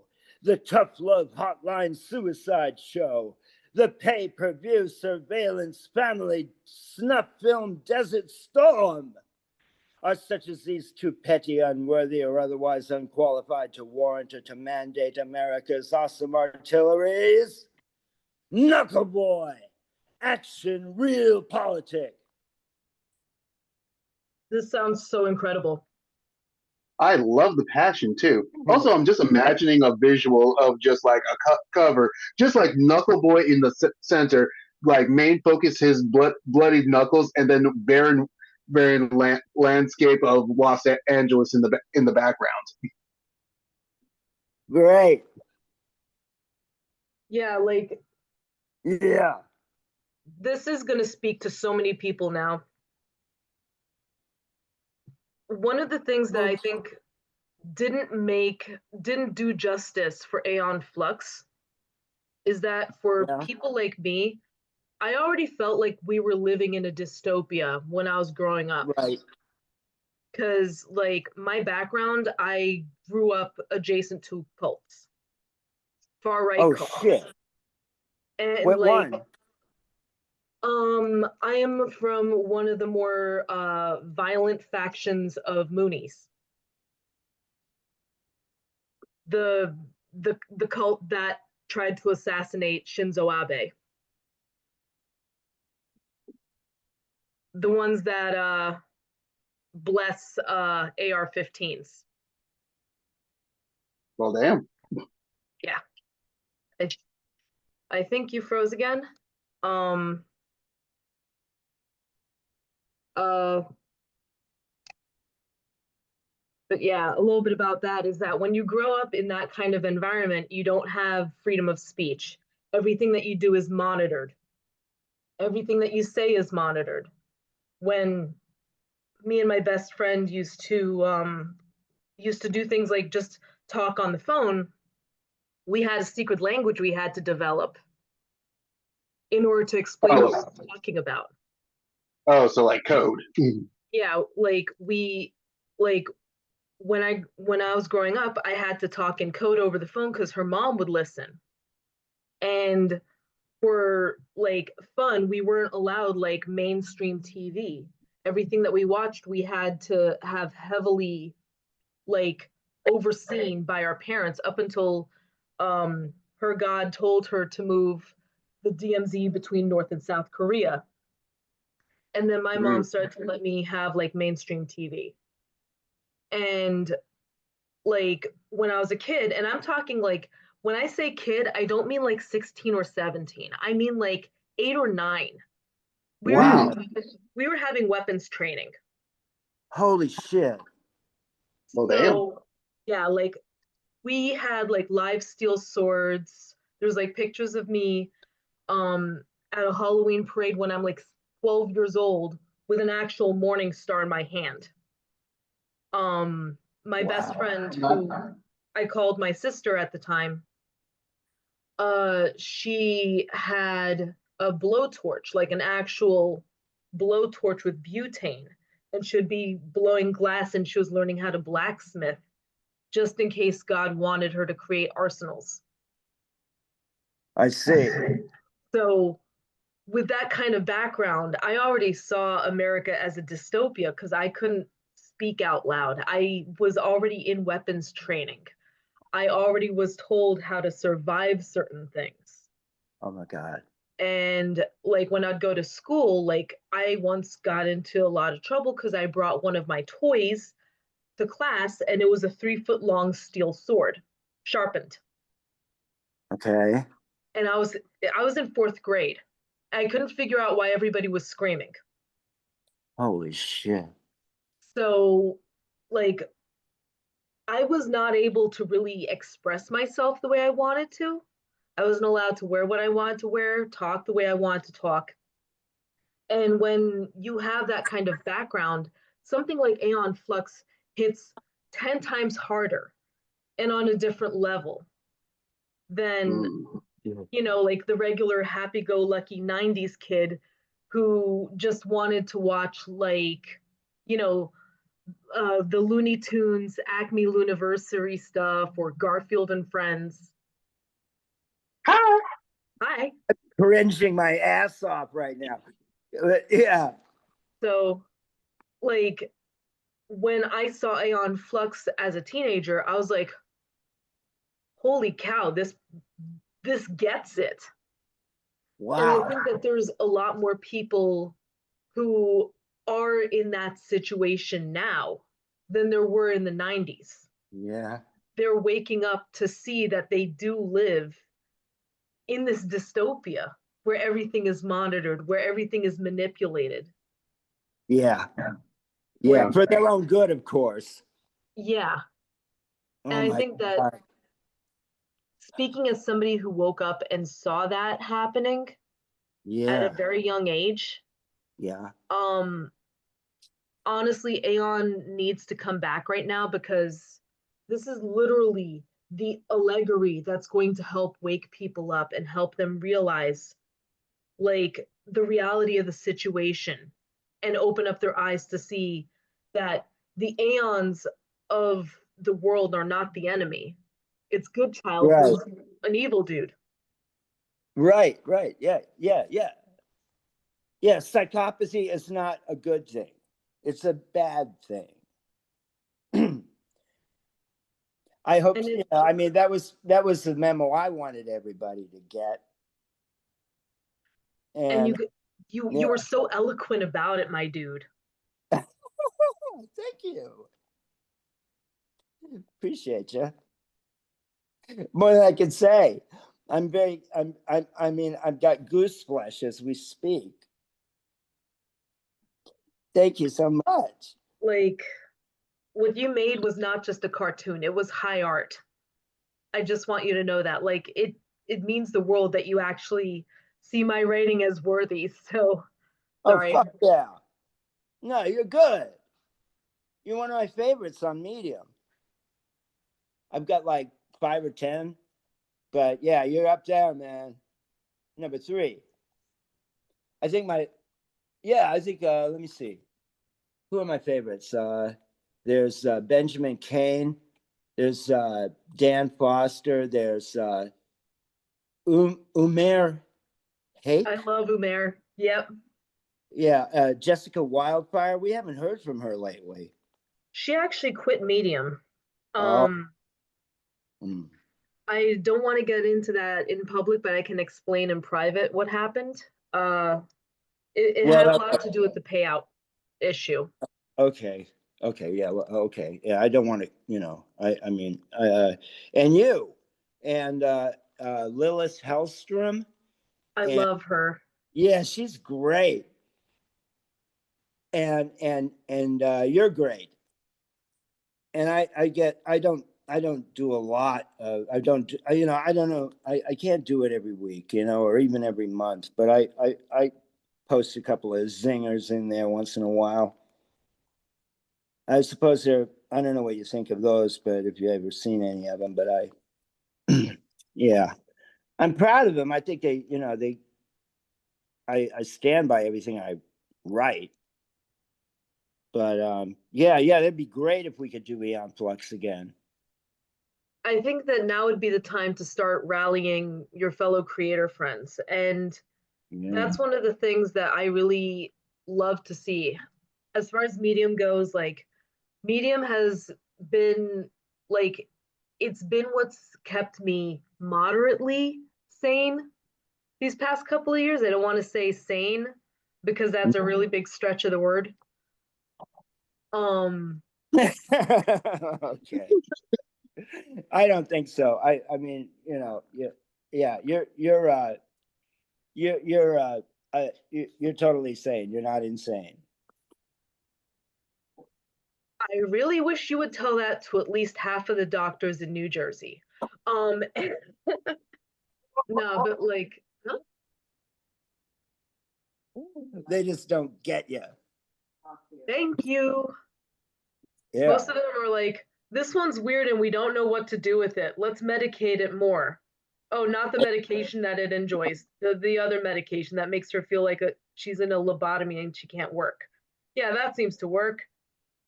the tough love hotline suicide show, the pay-per-view surveillance family snuff film Desert Storm. Are such as these too petty, unworthy, or otherwise unqualified to warrant or to mandate America's awesome artilleries? Knuckle Boy, action, real politic. This sounds so incredible. I love the passion too. Also, I'm just imagining a visual of just like a cover, just like Knuckle Boy in the center, like main focus his bloodied knuckles, and then barren landscape of Los Angeles in the background. Great. Yeah, like Yeah. this is going to speak to so many people now. One of the things that I think didn't do justice for Aeon Flux is that for people like me, I already felt like we were living in a dystopia when I was growing up. Right. Because like my background, I grew up adjacent to cults, far right cults. Shit. And What like one? I am from one of the more violent factions of Moonies. The the cult that tried to assassinate Shinzo Abe. The ones that bless AR-15s. Well, damn. Yeah. I think you froze again. But yeah, a little bit about that is that when you grow up in that kind of environment, you don't have freedom of speech. Everything that you do is monitored. Everything that you say is monitored. When me and my best friend used to do things like just talk on the phone, we had a secret language we had to develop in order to explain what we were talking about. Oh, so like code. Yeah, like when I was growing up, I had to talk in code over the phone because her mom would listen. And for like fun, we weren't allowed like mainstream TV. Everything that we watched, we had to have heavily like overseen by our parents up until her God told her to move the DMZ between North and South Korea. And then my mom started to let me have like mainstream TV. And like when I was a kid, and I'm talking like when I say kid, I don't mean like 16 or 17. I mean like 8 or 9. Wow. We were having weapons training. Holy shit. Well, damn. So yeah, like we had like live steel swords. There's like pictures of me at a Halloween parade when I'm like 12 years old with an actual morning star in my hand. My best friend, who I called my sister at the time, she had a blowtorch, like an actual blowtorch with butane, and should be blowing glass, and she was learning how to blacksmith just in case God wanted her to create arsenals. I see. So with that kind of background, I already saw America as a dystopia because I couldn't speak out loud. I was already in weapons training. I already was told how to survive certain things. Oh my God. And like when I'd go to school, like I once got into a lot of trouble because I brought one of my toys to class and it was a 3-foot long steel sword, sharpened. Okay. And I was in 4th grade. I couldn't figure out why everybody was screaming. Holy shit. So like I was not able to really express myself the way I wanted to. I wasn't allowed to wear what I wanted to wear, talk the way I wanted to talk. And when you have that kind of background, something like Aeon Flux hits 10 times harder and on a different level than, you know, like the regular happy-go-lucky 90s kid who just wanted to watch like, you know, the Looney Tunes Acme Luniversary stuff or Garfield and Friends. Hi. Hi. Cringing my ass off right now. Yeah. So, like, when I saw Aeon Flux as a teenager, I was like, holy cow, this gets it. And I Wow. think that there's a lot more people who are in that situation now than there were in the 90s. Yeah. They're waking up to see that they do live in this dystopia where everything is monitored, where everything is manipulated. Yeah. Where- Yeah. For their own good, of course. Yeah. Oh And I my think that God. speaking as somebody who woke up and saw that happening at a Yeah. very young age, Yeah. honestly, Aeon needs to come back right now because this is literally the allegory that's going to help wake people up and help them realize like the reality of the situation and open up their eyes to see that the aeons of the world are not the enemy. It's Goodchild, Right. who's an evil dude. Right. Right. Yeah. Yeah. Yeah. Yeah. Psychopathy is not a good thing. It's a bad thing. I hope, And it, I mean, that was the memo I wanted everybody to get. and And you were so eloquent about it, my dude. thank you. Appreciate you. More than I can say. I mean, I've got goose flesh as we speak. Thank you so much. Like, what you made was not just a cartoon, it was high art. I just want you to know that. Like, it means the world that you actually see my writing as worthy. So Oh, sorry. fuck yeah. No, you're good. You're one of my favorites on Medium. I've got like 5 or 10, but yeah, you're up there, man. Number 3. I think let me see. Who are my favorites? There's Benjamin Kane. There's Dan Foster. There's Umair Hake. I love Umair. Yep. Yeah, Jessica Wildfire. We haven't heard from her lately. She actually quit Medium. Oh. Mm. I don't want to get into that in public, but I can explain in private what happened. It had a lot to do with the payout issue. Okay. Okay. Yeah. Okay. Yeah. I don't want to, I mean, and you and Lilith Hellstrom. I love her. Yeah, she's great. And you're great. And I don't do a lot. I don't know. I can't do it every week, or even every month, but I post a couple of zingers in there once in a while. I suppose I don't know what you think of those, but if you've ever seen any of them, but yeah, I'm proud of them. I think I stand by everything I write. But yeah, that'd be great if we could do Aeon Flux again. I think that now would be the time to start rallying your fellow creator friends. And that's one of the things that I really love to see. As far as Medium goes, like, Medium has been like, it's been what's kept me moderately sane these past couple of years. I don't want to say sane because that's a really big stretch of the word. Okay. I don't think so. I mean, yeah, you're totally sane. You're not insane. I really wish you would tell that to at least half of the doctors in New Jersey. No, but like, huh? They just don't get you. Thank you. Yeah. Most of them are like, this one's weird and we don't know what to do with it. Let's medicate it more. Oh, not the medication that it enjoys, the other medication that makes her feel like she's in a lobotomy and she can't work. Yeah, that seems to work.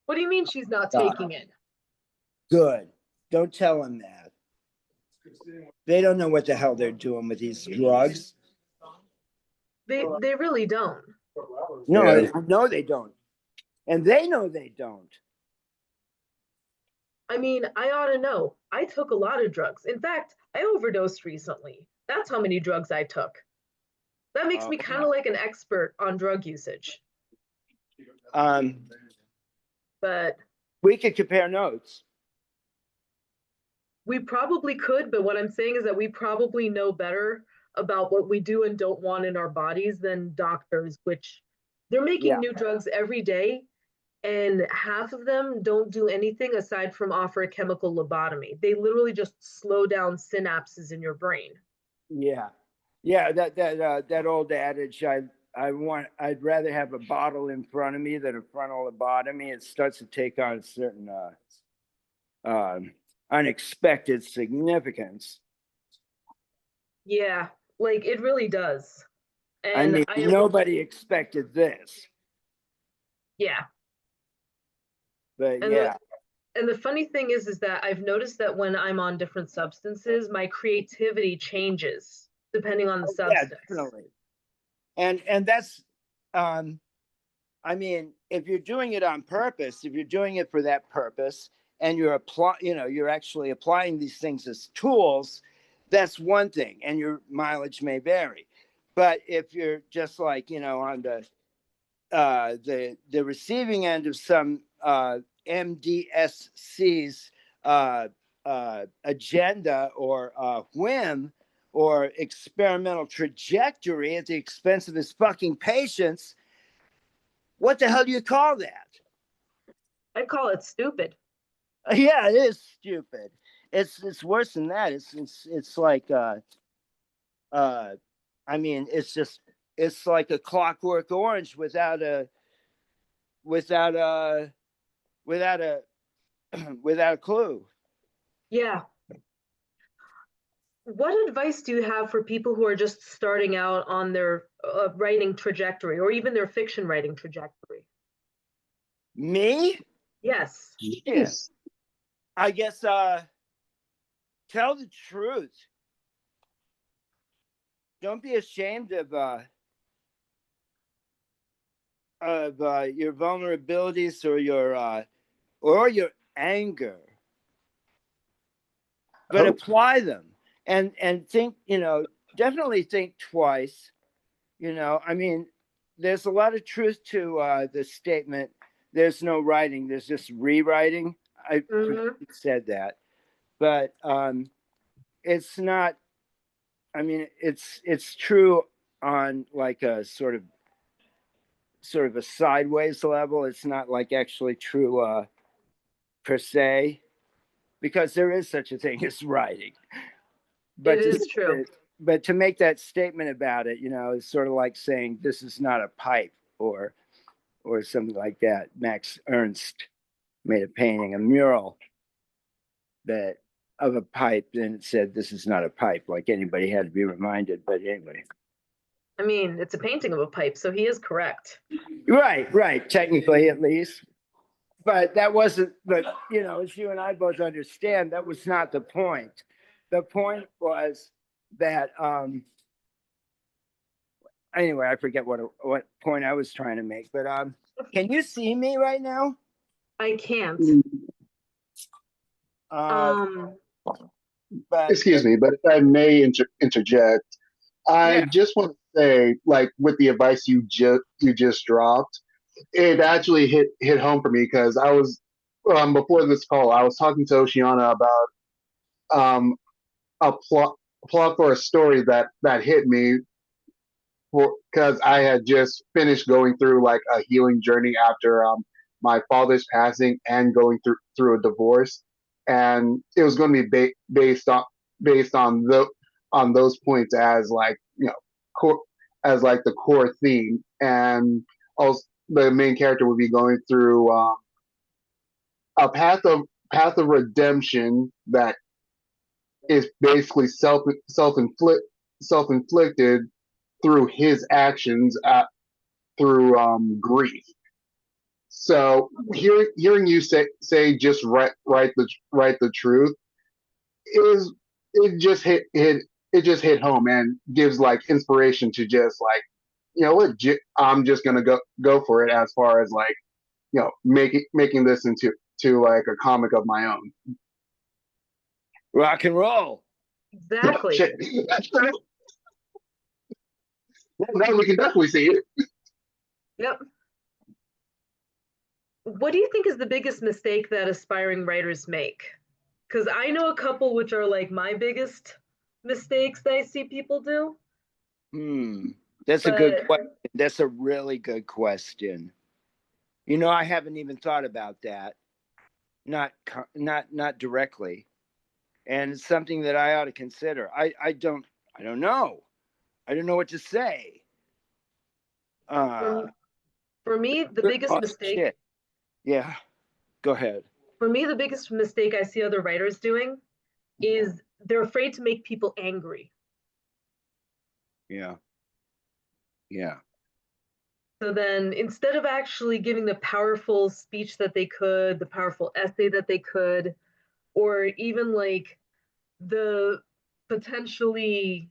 What do you mean she's not taking it? Good. Don't tell them that. They don't know what the hell they're doing with these drugs. They really don't. No, I know they don't. And they know they don't. I mean, I ought to know. I took a lot of drugs. In fact, I overdosed recently. That's how many drugs I took. That makes me kind of like an expert on drug usage. But we could compare notes. We probably could, but what I'm saying is that we probably know better about what we do and don't want in our bodies than doctors, which they're making new drugs every day, and half of them don't do anything aside from offer a chemical lobotomy. They literally just slow down synapses in your brain. Yeah. That old adage, I'd rather have a bottle in front of me than a frontal lobotomy. It starts to take on a certain unexpected significance. Yeah, like it really does. And I mean, nobody expected this. Yeah. But yeah. And the funny thing is that I've noticed that when I'm on different substances, my creativity changes depending on the substance. Yeah, definitely. And that's, I mean, if you're doing it on purpose, if you're doing it for that purpose, and you're actually applying these things as tools, that's one thing, and your mileage may vary. But if you're just like, on the receiving end of some MDSC's agenda or whim or experimental trajectory at the expense of his fucking patients, what the hell do you call that? I call it stupid. Yeah, it is stupid. It's worse than that. It's like I mean, it's like a Clockwork Orange without a without a without a without a clue. Yeah. What advice do you have for people who are just starting out on their writing trajectory or even their fiction writing trajectory? Me? Yes. Yeah. I guess tell the truth. Don't be ashamed of your vulnerabilities or your anger, but apply them and think. Definitely think twice. I mean, there's a lot of truth to the statement. There's no writing. There's just rewriting. I said that, but it's not. I mean, it's true on like a sort of a sideways level. It's not like actually true per se, because there is such a thing as writing. But It is true. But to make that statement about it, is sort of like saying this is not a pipe or something like that. Max Ernst made a painting, a mural that of a pipe, and it said this is not a pipe. Like anybody had to be reminded. But anyway. I mean, it's a painting of a pipe, so he is correct. Right. Technically, at least. But that wasn't, but, as you and I both understand, that was not the point. The point was that, anyway, I forget what point I was trying to make, but, can you see me right now? I can't. But Excuse me, but if I may interject, I just want to say, like, with the advice you just dropped, it actually hit home for me because I was before this call, I was talking to Ossiana about a plot for a story that hit me because I had just finished going through like a healing journey after my father's passing and going through a divorce, and it was going to be based on those points as like as like the core theme, and also the main character would be going through a path of redemption that is basically self inflicted through his actions through grief. So hearing you say just write the truth is it just hit home and gives like inspiration to just like what I'm just gonna go for it as far as like making this into like a comic of my own. rock and roll. Exactly. Now we can definitely see it. Yep. What do you think is the biggest mistake that aspiring writers make? Because I know a couple which are like my biggest mistakes that I see people do. That's a good question. That's a really good question. I haven't even thought about that. Not directly. And it's something that I ought to consider. I don't know. I don't know what to say. For me, the biggest mistake. Shit. Yeah. Go ahead. For me, the biggest mistake I see other writers doing is they're afraid to make people angry. Yeah. So then instead of actually giving the powerful speech that they could, the powerful essay that they could, or even like the potentially,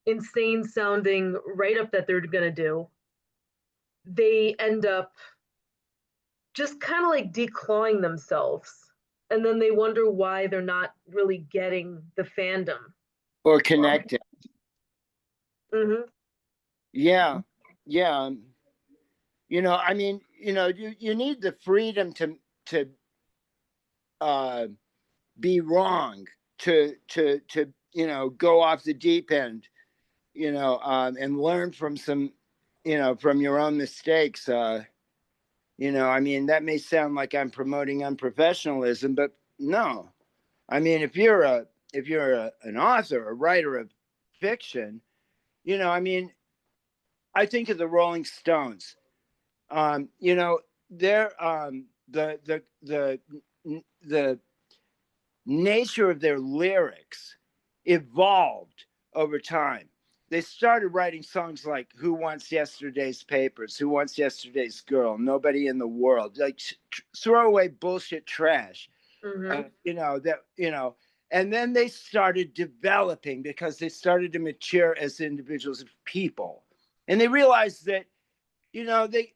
insane sounding write up that they're going to do, they end up just kind of like declawing themselves. And then they wonder why they're not really getting the fandom. Or connected. Mm-hmm. Yeah. Yeah. You know, I mean, you know, you need the freedom to be wrong, to you know, go off the deep end, you know, and learn from some, you know, from your own mistakes. You know, I mean, that may sound like I'm promoting unprofessionalism, but no. I mean, if you're an author, a writer of fiction, you know, I mean, I think of the Rolling Stones. You know, they're the nature of their lyrics evolved over time. They started writing songs like "Who Wants Yesterday's Papers," "Who Wants Yesterday's Girl," "Nobody in the World," like throwaway bullshit trash. Mm-hmm. You know that, you know, and then they started developing because they started to mature as individuals, as people, and they realized that, you know, they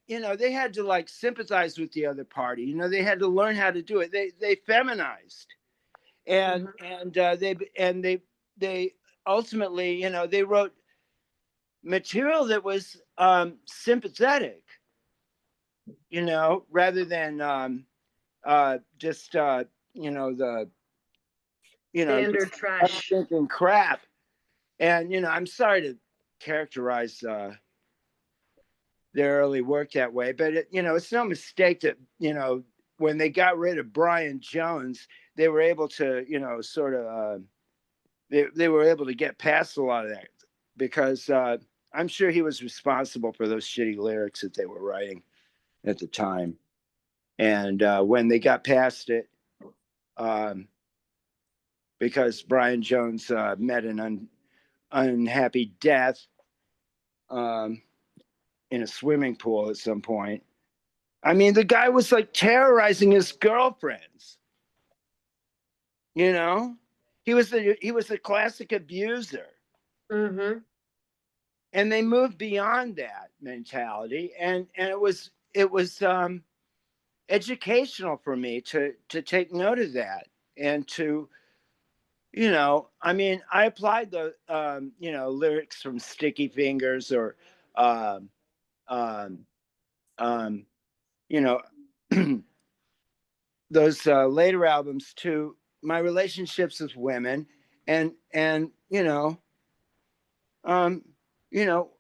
had to like sympathize with the other party. You know, they had to learn how to do it. They feminized, and they ultimately, you know, they wrote material that was sympathetic, you know, rather than just you know, the, you know, just Standard trash. thinking crap. And you know, I'm sorry to characterize their early work that way, but you know, it's no mistake that, you know, when they got rid of Brian Jones, they were able to, you know, sort of they were able to get past a lot of that, because I'm sure he was responsible for those shitty lyrics that they were writing at the time. And when they got past it, um, because Brian Jones met an unhappy death um, in a swimming pool at some point. I mean, the guy was like terrorizing his girlfriends. You know, he was a classic abuser, Mm-hmm. and they moved beyond that mentality, and it was educational for me to take note of that, and to, you know, I mean, I applied the you know, lyrics from Sticky Fingers, or um, um, um, you know, those later albums to my relationships with women, and um, you know,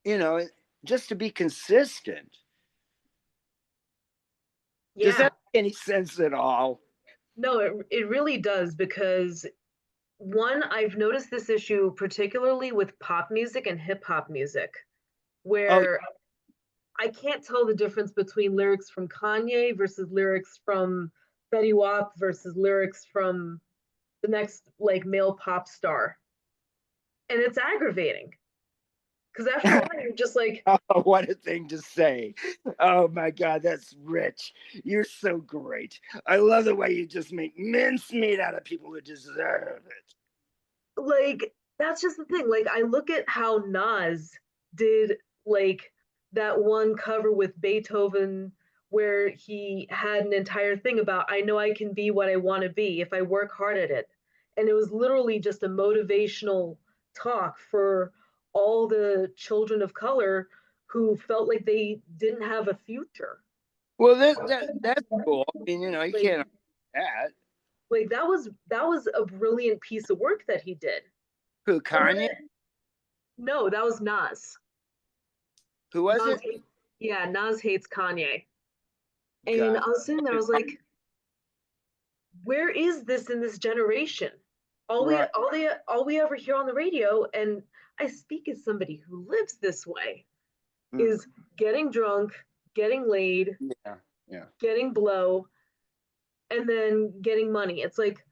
you know, just to be consistent. Does Yeah. that make any sense at all? No, it really does, because one, I've noticed this issue particularly with pop music and hip hop music, Oh, where I can't tell the difference between lyrics from Kanye versus lyrics from Fetty Wap versus lyrics from the next like male pop star. And it's aggravating, because after a while you're just like, oh, what a thing to say. Oh my God, that's rich. You're so great. I love the way you just make mincemeat out of people who deserve it. that's just the thing. Like, I look at how Nas did like that one cover with Beethoven, where he had an entire thing about, I know I can be what I want to be if I work hard at it. And it was literally just a motivational talk for all the children of color who felt like they didn't have a future. Well, that's cool. I mean, you know, you Like can't that. that was a brilliant piece of work that he did. Who, And Kanye? then, no, that was Nas. Who was Nas, it? yeah, Nas hates Kanye. And I God. was sitting there, I was like, where is this in this generation? Right. All we ever hear on the radio, and I speak as somebody who lives this way, Mm. is getting drunk, getting laid, Yeah. Yeah. getting blow, and then getting money. It's like,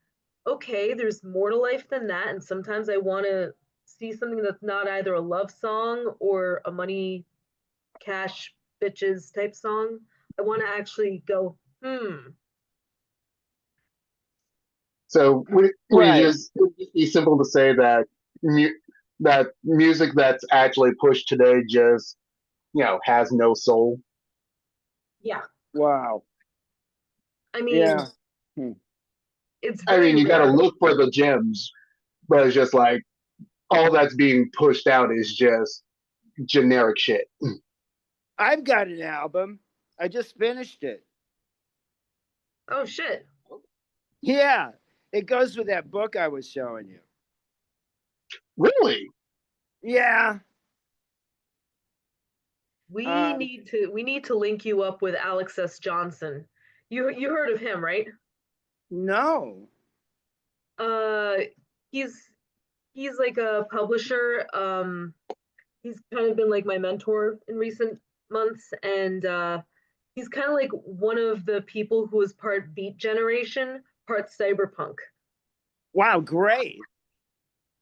okay, there's more to life than that. And sometimes I want to see something that's not either a love song or a money, cash, bitches type song. I want to actually go, So would it Right. just be simple to say that that music that's actually pushed today just, you know, has no soul? Yeah. Wow. I mean, Yeah. Hmm. it's I very mean, you got to rare. look for the gems, but it's just like all that's being pushed out is just generic shit. I've got an album. I just finished it. Oh shit. Yeah. It goes with that book I was showing you. Really? Yeah. Um, We need to link you up with Alex S. Johnson. You heard of him, right? no. Uh he's he's like a publisher. He's kind of been like my mentor in recent months, and he's kind of like one of the people who is part Beat Generation, part cyberpunk. Wow, great.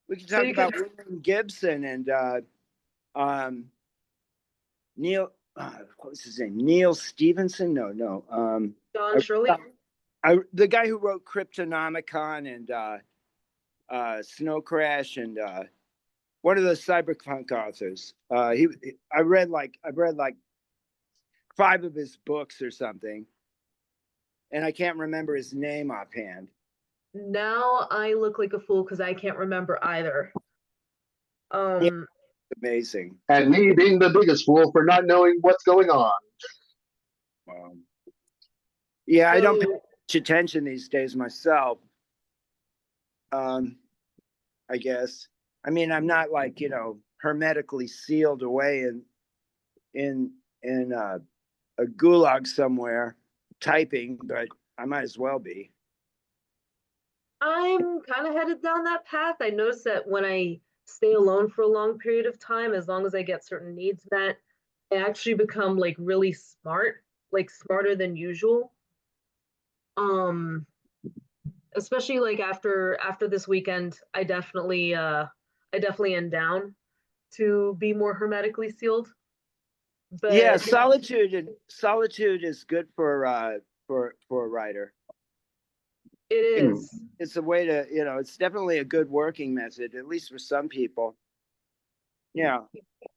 We can So talk you can about William Gibson and um, Neil. What was his name? Neil Stevenson? No. Don Shirley. The guy who wrote Cryptonomicon and Snow Crash and one of the cyberpunk authors. I read like 5 of his books or something, and I can't remember his name offhand. Now I look like a fool because I can't remember either. Yeah, Um, amazing. And me being the biggest fool for not knowing what's going on. Yeah, I don't pay so much attention these days myself. Um, I guess. I mean, I'm not like hermetically sealed away in a gulag somewhere typing, but I might as well be. I'm kind of headed down that path. I notice that when I stay alone for a long period of time, as long as I get certain needs met, I actually become like really smart, like smarter than usual. Um, Especially like after this weekend, I definitely am down to be more hermetically sealed. Yeah, But solitude is good for a writer. it is. It's a way to, it's definitely a good working method, at least for some people. Yeah.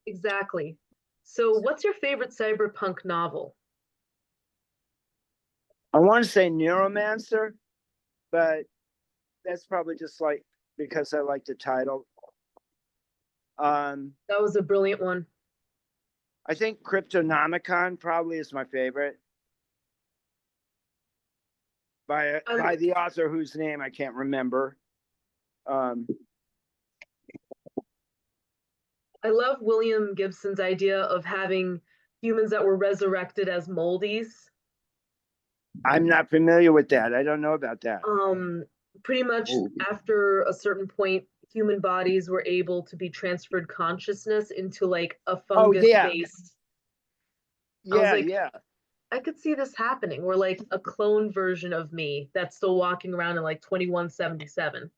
Exactly. So what's your favorite cyberpunk novel? I want to say Neuromancer, but that's probably just like because I like the title. That was a brilliant one. I think Cryptonomicon probably is my favorite by the author whose name I can't remember. I love William Gibson's idea of having humans that were resurrected as moldies. I'm not familiar with that. I don't know about that. Pretty much Oh. after a certain point, human bodies were able to be transferred consciousness into like a Oh fungus yeah, based. I was yeah, like, yeah. I could see this happening, or like a clone version of me that's still walking around in like 2177.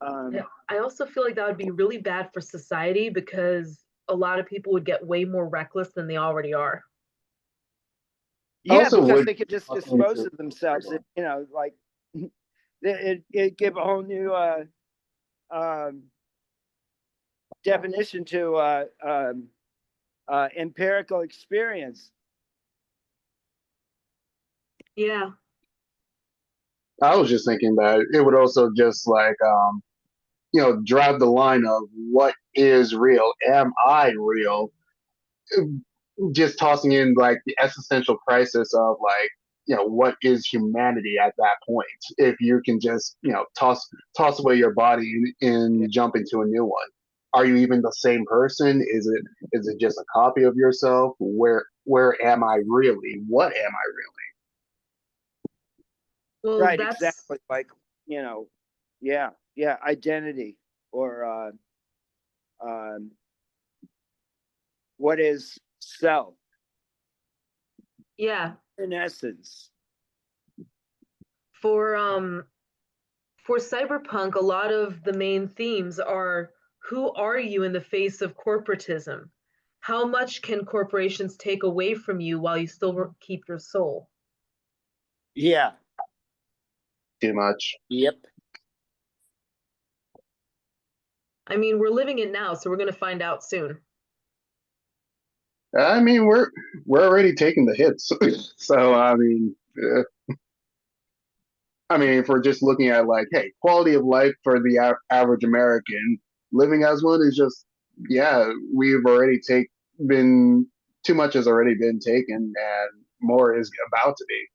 Um, I also feel like that would be really bad for society because a lot of people would get way more reckless than they already are. yeah, Also, because would they could just dispose of themselves. Like it give a whole new um, definition to empirical experience. Yeah. I was just thinking that it would also just like drive the line of what is real. Am I real? Just tossing in like the existential crisis of like what is humanity at that point if you can just toss away your body Yeah. and jump into a new one. Are you even the same person? Is it just a copy of yourself? Where am I really? What am I really? Well, Right, that's exactly. Like, yeah, identity or um, what is self yeah. in essence. For cyberpunk, a lot of the main themes are who are you in the face of corporatism? How much can corporations take away from you while you still keep your soul? Yeah. Too much. Yep. I mean, we're living it now, so we're going to find out soon. I mean, we're already taking the hits, so I mean, if we're just looking at like, hey, quality of life for the average American, living as one is just, yeah, we've already been too much has already been taken, and more is about to be.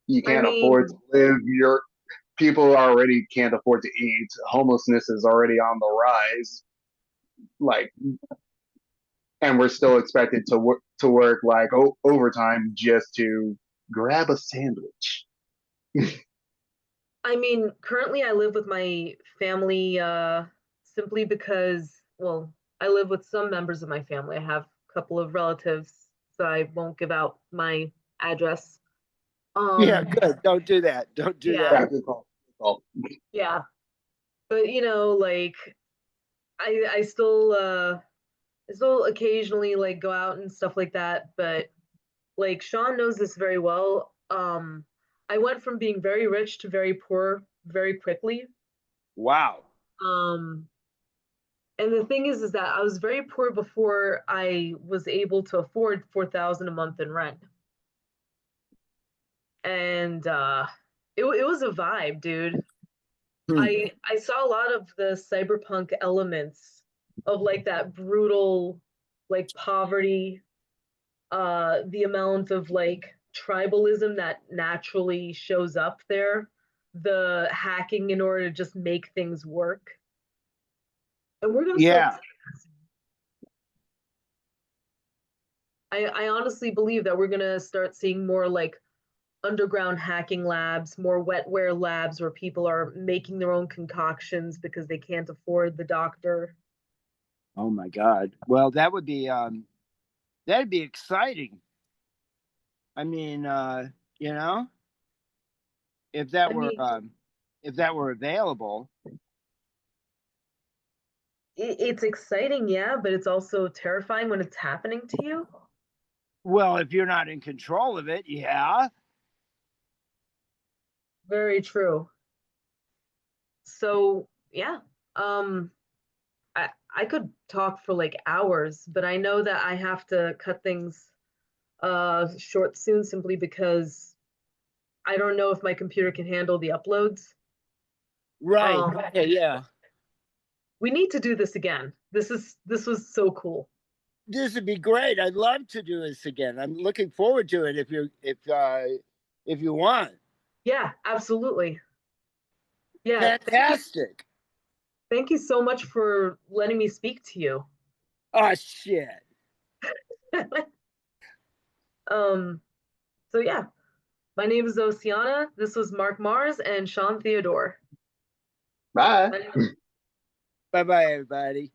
You I can't afford to mean, live. Your people already can't afford to eat. Homelessness is already on the rise. Like, and we're still expected to work like overtime just to grab a sandwich. currently I live with my family simply because, well, I live with some members of my family. I have a couple of relatives, so I won't give out my address. Yeah, Um, good. Don't do that. Don't do yeah, Yeah, that. good call. Good call. yeah. But like I still I still occasionally like go out and stuff like that, but like Sean knows this very well. I went from being very rich to very poor very quickly. Wow. Um, and the thing is that I was very poor before I was able to afford 4,000 a month in rent. And it was a vibe, dude. Hmm. I saw a lot of the cyberpunk elements of like that brutal like poverty, the amount of like tribalism that naturally shows up there, the hacking in order to just make things work. And we're gonna start. Yeah. I honestly believe that we're gonna start seeing more like underground hacking labs, more wetware labs where people are making their own concoctions because they can't afford the doctor. Oh my God. Well, that'd be exciting. I mean, you know, if that I were mean, if that were available. it's exciting, yeah, but it's also terrifying when it's happening to you. Well, if you're not in control of it, yeah. Very true. So yeah, um, I could talk for like hours, but I know that I have to cut things short soon simply because I don't know if my computer can handle the uploads. Right. Um, Yeah, yeah. we need to do this again. This was so cool. This would be great. I'd love to do this again. I'm looking forward to it if you want. Yeah, absolutely. Yeah, Fantastic. thank you so much for letting me speak to you. Oh shit. um, so yeah, my name is Ossiana. This was Mark Mars and Sean Theodore. Bye. Bye bye everybody.